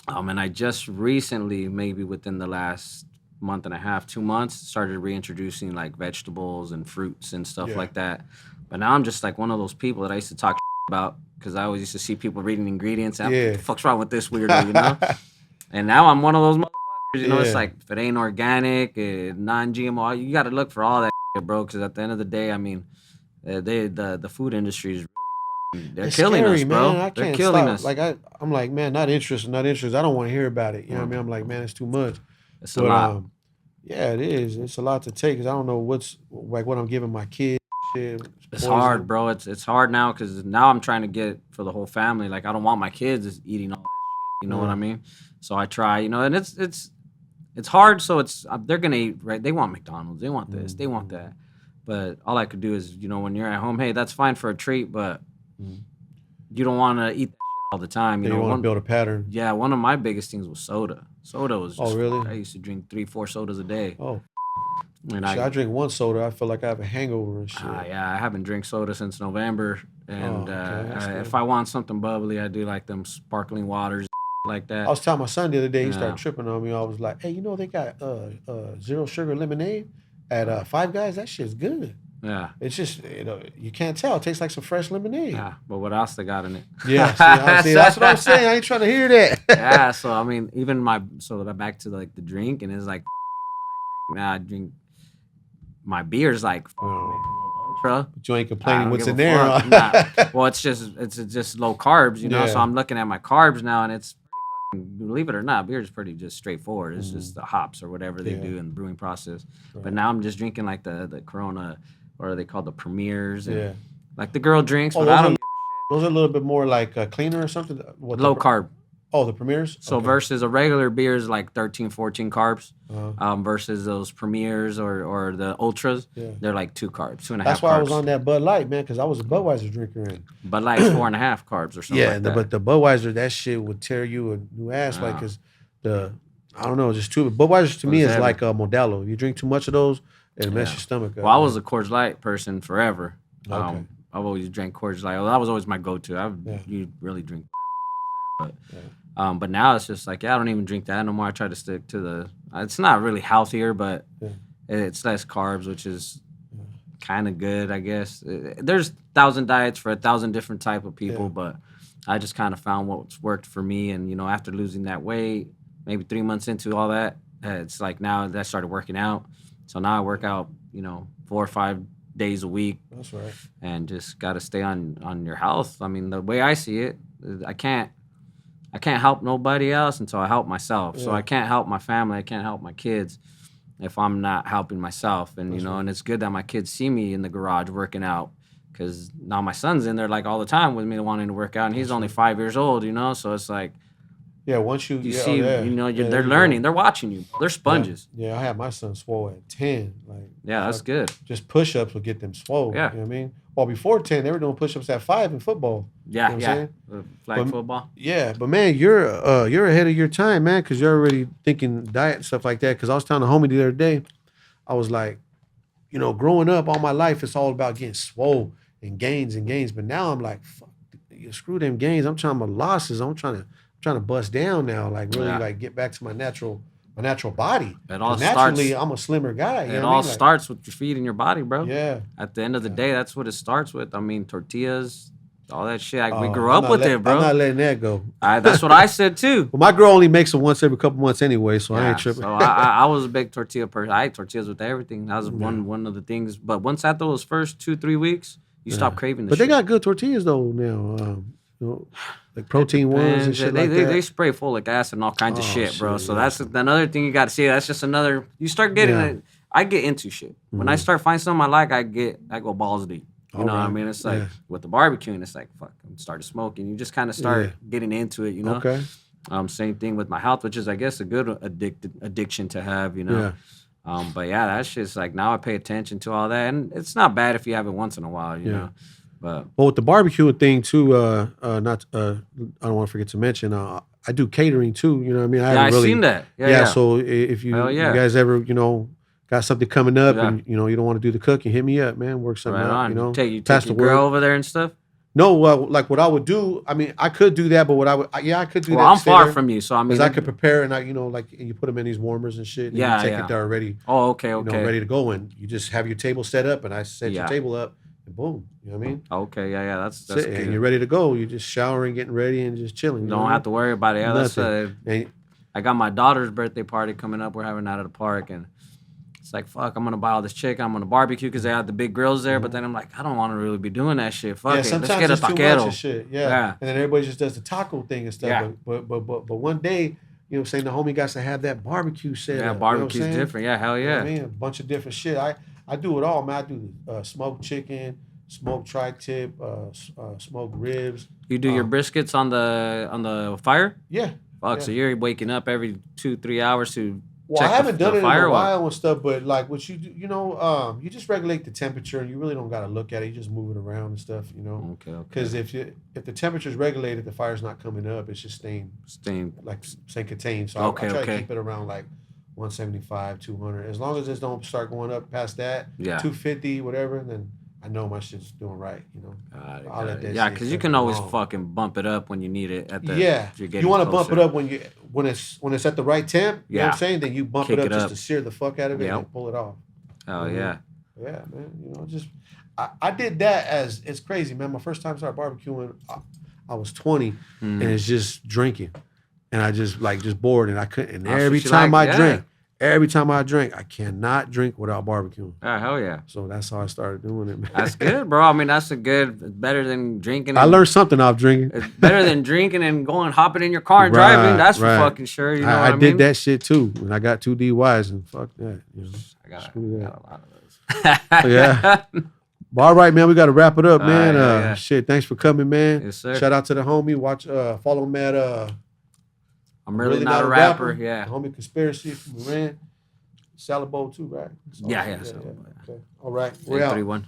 [SPEAKER 3] And I just recently, maybe within the last month and a half, 2 months, started reintroducing like vegetables and fruits and stuff like that. But now I'm just like one of those people that I used to talk about because I always used to see people reading ingredients. And what the fuck's wrong with this weirdo, And now I'm one of those motherfuckers, It's like, if it ain't organic, non-GMO, you got to look for all that bro, because at the end of the day, I mean, the food industry is they're killing us, bro.
[SPEAKER 2] Man.
[SPEAKER 3] They're killing us.
[SPEAKER 2] Like I'm like, man, not interested. I don't want to hear about it. You know what I mean? I'm like, man, it's too much.
[SPEAKER 3] It's a lot.
[SPEAKER 2] Yeah, it is. It's a lot to take because I don't know what I'm giving my kids.
[SPEAKER 3] It's hard, bro. It's hard now because now I'm trying to get it for the whole family. Like I don't want my kids eating all that shit, you know what I mean? So I try, and it's hard. So they're gonna eat, right? They want McDonald's, they want this, they want that. But all I could do is, when you're at home, hey, that's fine for a treat, but you don't want to eat that shit all the time.
[SPEAKER 2] You want to build a pattern.
[SPEAKER 3] Yeah, one of my biggest things was soda. Soda was just,
[SPEAKER 2] really?
[SPEAKER 3] I used to drink 3-4 sodas a day.
[SPEAKER 2] Oh.
[SPEAKER 3] And
[SPEAKER 2] I drink one soda, I feel like I have a hangover and shit.
[SPEAKER 3] Yeah, I haven't drank soda since November. And if I want something bubbly, I do like them sparkling waters like that.
[SPEAKER 2] I was telling my son the other day, he started tripping on me. I was like, hey, they got zero sugar lemonade at Five Guys? That shit's good.
[SPEAKER 3] Yeah.
[SPEAKER 2] It's just, you can't tell. It tastes like some fresh lemonade.
[SPEAKER 3] Yeah, but what else they got in it?
[SPEAKER 2] Yeah, see, that's what I'm saying. I ain't trying to hear that.
[SPEAKER 3] Yeah, so I mean, even back to like the drink, and it's like, now I drink, my beer's like, ultra.
[SPEAKER 2] But you ain't complaining what's in there.
[SPEAKER 3] Nah. Well, it's just low carbs, So I'm looking at my carbs now, and it's, believe it or not, beer is pretty just straightforward. It's just the hops or whatever they do in the brewing process. Right. But now I'm just drinking like the Corona, or are they called the Premiers? And like the girl drinks, but I don't.
[SPEAKER 2] Those are a little bit more like cleaner or something.
[SPEAKER 3] Low carb.
[SPEAKER 2] Oh, the premiers.
[SPEAKER 3] So
[SPEAKER 2] Okay.
[SPEAKER 3] versus a regular beer is like 13, 14 carbs.
[SPEAKER 2] Uh-huh.
[SPEAKER 3] Versus those premiers or the ultras,
[SPEAKER 2] Yeah.
[SPEAKER 3] they're like 2 carbs, 2.5
[SPEAKER 2] That's why
[SPEAKER 3] carbs.
[SPEAKER 2] I was on that Bud Light, man, because I was a Budweiser drinker. And
[SPEAKER 3] Bud Light's 4.5 carbs or something
[SPEAKER 2] yeah,
[SPEAKER 3] like that.
[SPEAKER 2] but the Budweiser, that shit would tear you a new ass, like, because I don't know, just too. Budweiser to me is
[SPEAKER 3] heavy.
[SPEAKER 2] like a Modelo. If you drink too much of those, it'll mess your stomach up.
[SPEAKER 3] Well, I was a Coors Light person forever.
[SPEAKER 2] Okay.
[SPEAKER 3] I've always drank Coors Light. Well, that was always my go-to. You really drink, but now it's just like I don't even drink that no more. I try to stick to the. It's not really healthier, but it's less carbs, which is kind of good, I guess. There's 1,000 diets for 1,000 different type of people, but I just kind of found what's worked for me. And after losing that weight, maybe 3 months into all that, it's like now that I started working out. So now I work out, 4 or 5 days a week.
[SPEAKER 2] That's right.
[SPEAKER 3] And just got to stay on your health. I mean, the way I see it, I can't help nobody else until I help myself. So I can't help my family. I can't help my kids if I'm not helping myself. And, and it's good that my kids see me in the garage working out, because now my son's in there like all the time with me wanting to work out. And he's only 5 years old, so it's like,
[SPEAKER 2] yeah, once you
[SPEAKER 3] see, they're learning. They're watching you. They're sponges.
[SPEAKER 2] Yeah, I had my son swole at 10. Like,
[SPEAKER 3] that's good.
[SPEAKER 2] Just push-ups would get them swole.
[SPEAKER 3] Yeah.
[SPEAKER 2] You know what I mean? Well, before 10, they were doing push-ups at 5 in football.
[SPEAKER 3] Yeah,
[SPEAKER 2] you know what I'm saying?
[SPEAKER 3] Flag football.
[SPEAKER 2] Yeah, but man, you're ahead of your time, man, because you're already thinking diet and stuff like that. Because I was telling a homie the other day, I was like, growing up all my life, it's all about getting swole and gains. But now I'm like, fuck, screw them gains. I'm trying my losses. I'm trying to bust down now, like really like get back to my natural body.
[SPEAKER 3] It all
[SPEAKER 2] naturally,
[SPEAKER 3] starts,
[SPEAKER 2] I'm a slimmer guy.
[SPEAKER 3] It all starts with your feet and your body, bro.
[SPEAKER 2] Yeah.
[SPEAKER 3] At the end of the day, that's what it starts with. I mean, tortillas, all that shit. We grew up with it, bro.
[SPEAKER 2] I'm not letting that go.
[SPEAKER 3] That's what I said too.
[SPEAKER 2] Well, my girl only makes them once every couple months anyway, so I ain't tripping.
[SPEAKER 3] So I was a big tortilla person. I ate tortillas with everything. That was one of the things. But once after those first 2-3 weeks, you stop craving the
[SPEAKER 2] But
[SPEAKER 3] shit.
[SPEAKER 2] they got good tortillas though now. Like protein ones and shit like that.
[SPEAKER 3] They spray folic acid and all kinds of shit, bro. So that's another thing you got to see. That's just another. You start getting it. I get into shit. When I start finding something I like, I go balls deep. You know what I mean? It's like with the barbecue, and it's like, fuck, I started smoking. You just kind of start getting into it,
[SPEAKER 2] Okay.
[SPEAKER 3] Same thing with my health, which is, I guess, a good addiction to have, But yeah, that shit's like, now I pay attention to all that. And it's not bad if you have it once in a while, you know. But
[SPEAKER 2] with the barbecue thing too, I don't want to forget to mention, I do catering too. You know what I mean?
[SPEAKER 3] I've seen that. Yeah.
[SPEAKER 2] So if you guys ever, got something coming up and you don't want to do the cooking, hit me up, man. Work something out.
[SPEAKER 3] You take your girl over there and stuff.
[SPEAKER 2] No, like what I would do. I mean, I could do that, but what I could do that.
[SPEAKER 3] Well, I'm far from you, so I mean,
[SPEAKER 2] because I could prepare and and you put them in these warmers and shit. And you take it there already.
[SPEAKER 3] Oh, okay.
[SPEAKER 2] Ready to go, and you just have your table set up, and I set your table up. And boom, you know what I mean?
[SPEAKER 3] Okay, that's good.
[SPEAKER 2] And you're ready to go. You're just showering, getting ready, and just chilling.
[SPEAKER 3] You don't have to worry about it. Yeah,
[SPEAKER 2] Nothing.
[SPEAKER 3] I got my daughter's birthday party coming up. We're having that at the park, and it's like, fuck, I'm gonna buy all this chicken. I'm gonna barbecue because they have the big grills there. But then I'm like, I don't want to really be doing that shit. Fuck it, let's get a taquero.
[SPEAKER 2] Shit. Yeah, and then everybody just does the taco thing and stuff.
[SPEAKER 3] Yeah.
[SPEAKER 2] But one day, you know what I'm saying, the homie got to have that barbecue set.
[SPEAKER 3] Yeah, barbecue's different. Yeah, hell yeah.
[SPEAKER 2] You know what I mean, a bunch of different shit. I do it all, man. I do smoked chicken, smoked tri-tip, smoked ribs.
[SPEAKER 3] You do your briskets on the fire?
[SPEAKER 2] Yeah.
[SPEAKER 3] Fuck, so you're waking up every 2-3 hours to
[SPEAKER 2] check
[SPEAKER 3] I haven't
[SPEAKER 2] done it in
[SPEAKER 3] a
[SPEAKER 2] while and stuff, but like what you do, you just regulate the temperature and you really don't got to look at it. You just move it around and stuff,
[SPEAKER 3] Okay.
[SPEAKER 2] Because if the temperature's regulated, the fire's not coming up. It's just staying contained. So I try to keep it around like 175, 200. As long as it don't start going up past that, 250, whatever, then I know my shit's doing right,
[SPEAKER 3] because you can always fucking bump it up when you need it.
[SPEAKER 2] You want to bump it up when it's at the right temp. You know what I'm saying? Then you bump it up just to sear the fuck out of it and pull it off.
[SPEAKER 3] Oh yeah.
[SPEAKER 2] Yeah, man. I did that it's crazy, man. My first time I started barbecuing, I was 20, and it's just drinking, and I just bored, and I couldn't. And every time I drink, I cannot drink without barbecuing.
[SPEAKER 3] Oh, hell yeah.
[SPEAKER 2] So that's how I started doing it, man.
[SPEAKER 3] That's good, bro. I mean, it's better than drinking.
[SPEAKER 2] I learned something off drinking.
[SPEAKER 3] It's better than drinking and hopping in your car and driving. That's for fucking sure. You know what I mean?
[SPEAKER 2] I did that shit too. And I got 2 DUIs and fuck that.
[SPEAKER 3] I got a lot of those.
[SPEAKER 2] Yeah. But all right, man. We got to wrap it up, man.
[SPEAKER 3] Yeah.
[SPEAKER 2] Shit, thanks for coming, man.
[SPEAKER 3] Yes, sir.
[SPEAKER 2] Shout out to the homie. Follow him at
[SPEAKER 3] I'm really not a rapper. Yeah.
[SPEAKER 2] Homie Conspiracy from Marin. Salad Bowl too, right?
[SPEAKER 3] Yeah. So,
[SPEAKER 2] Okay. All right. We're out.
[SPEAKER 3] 3-1.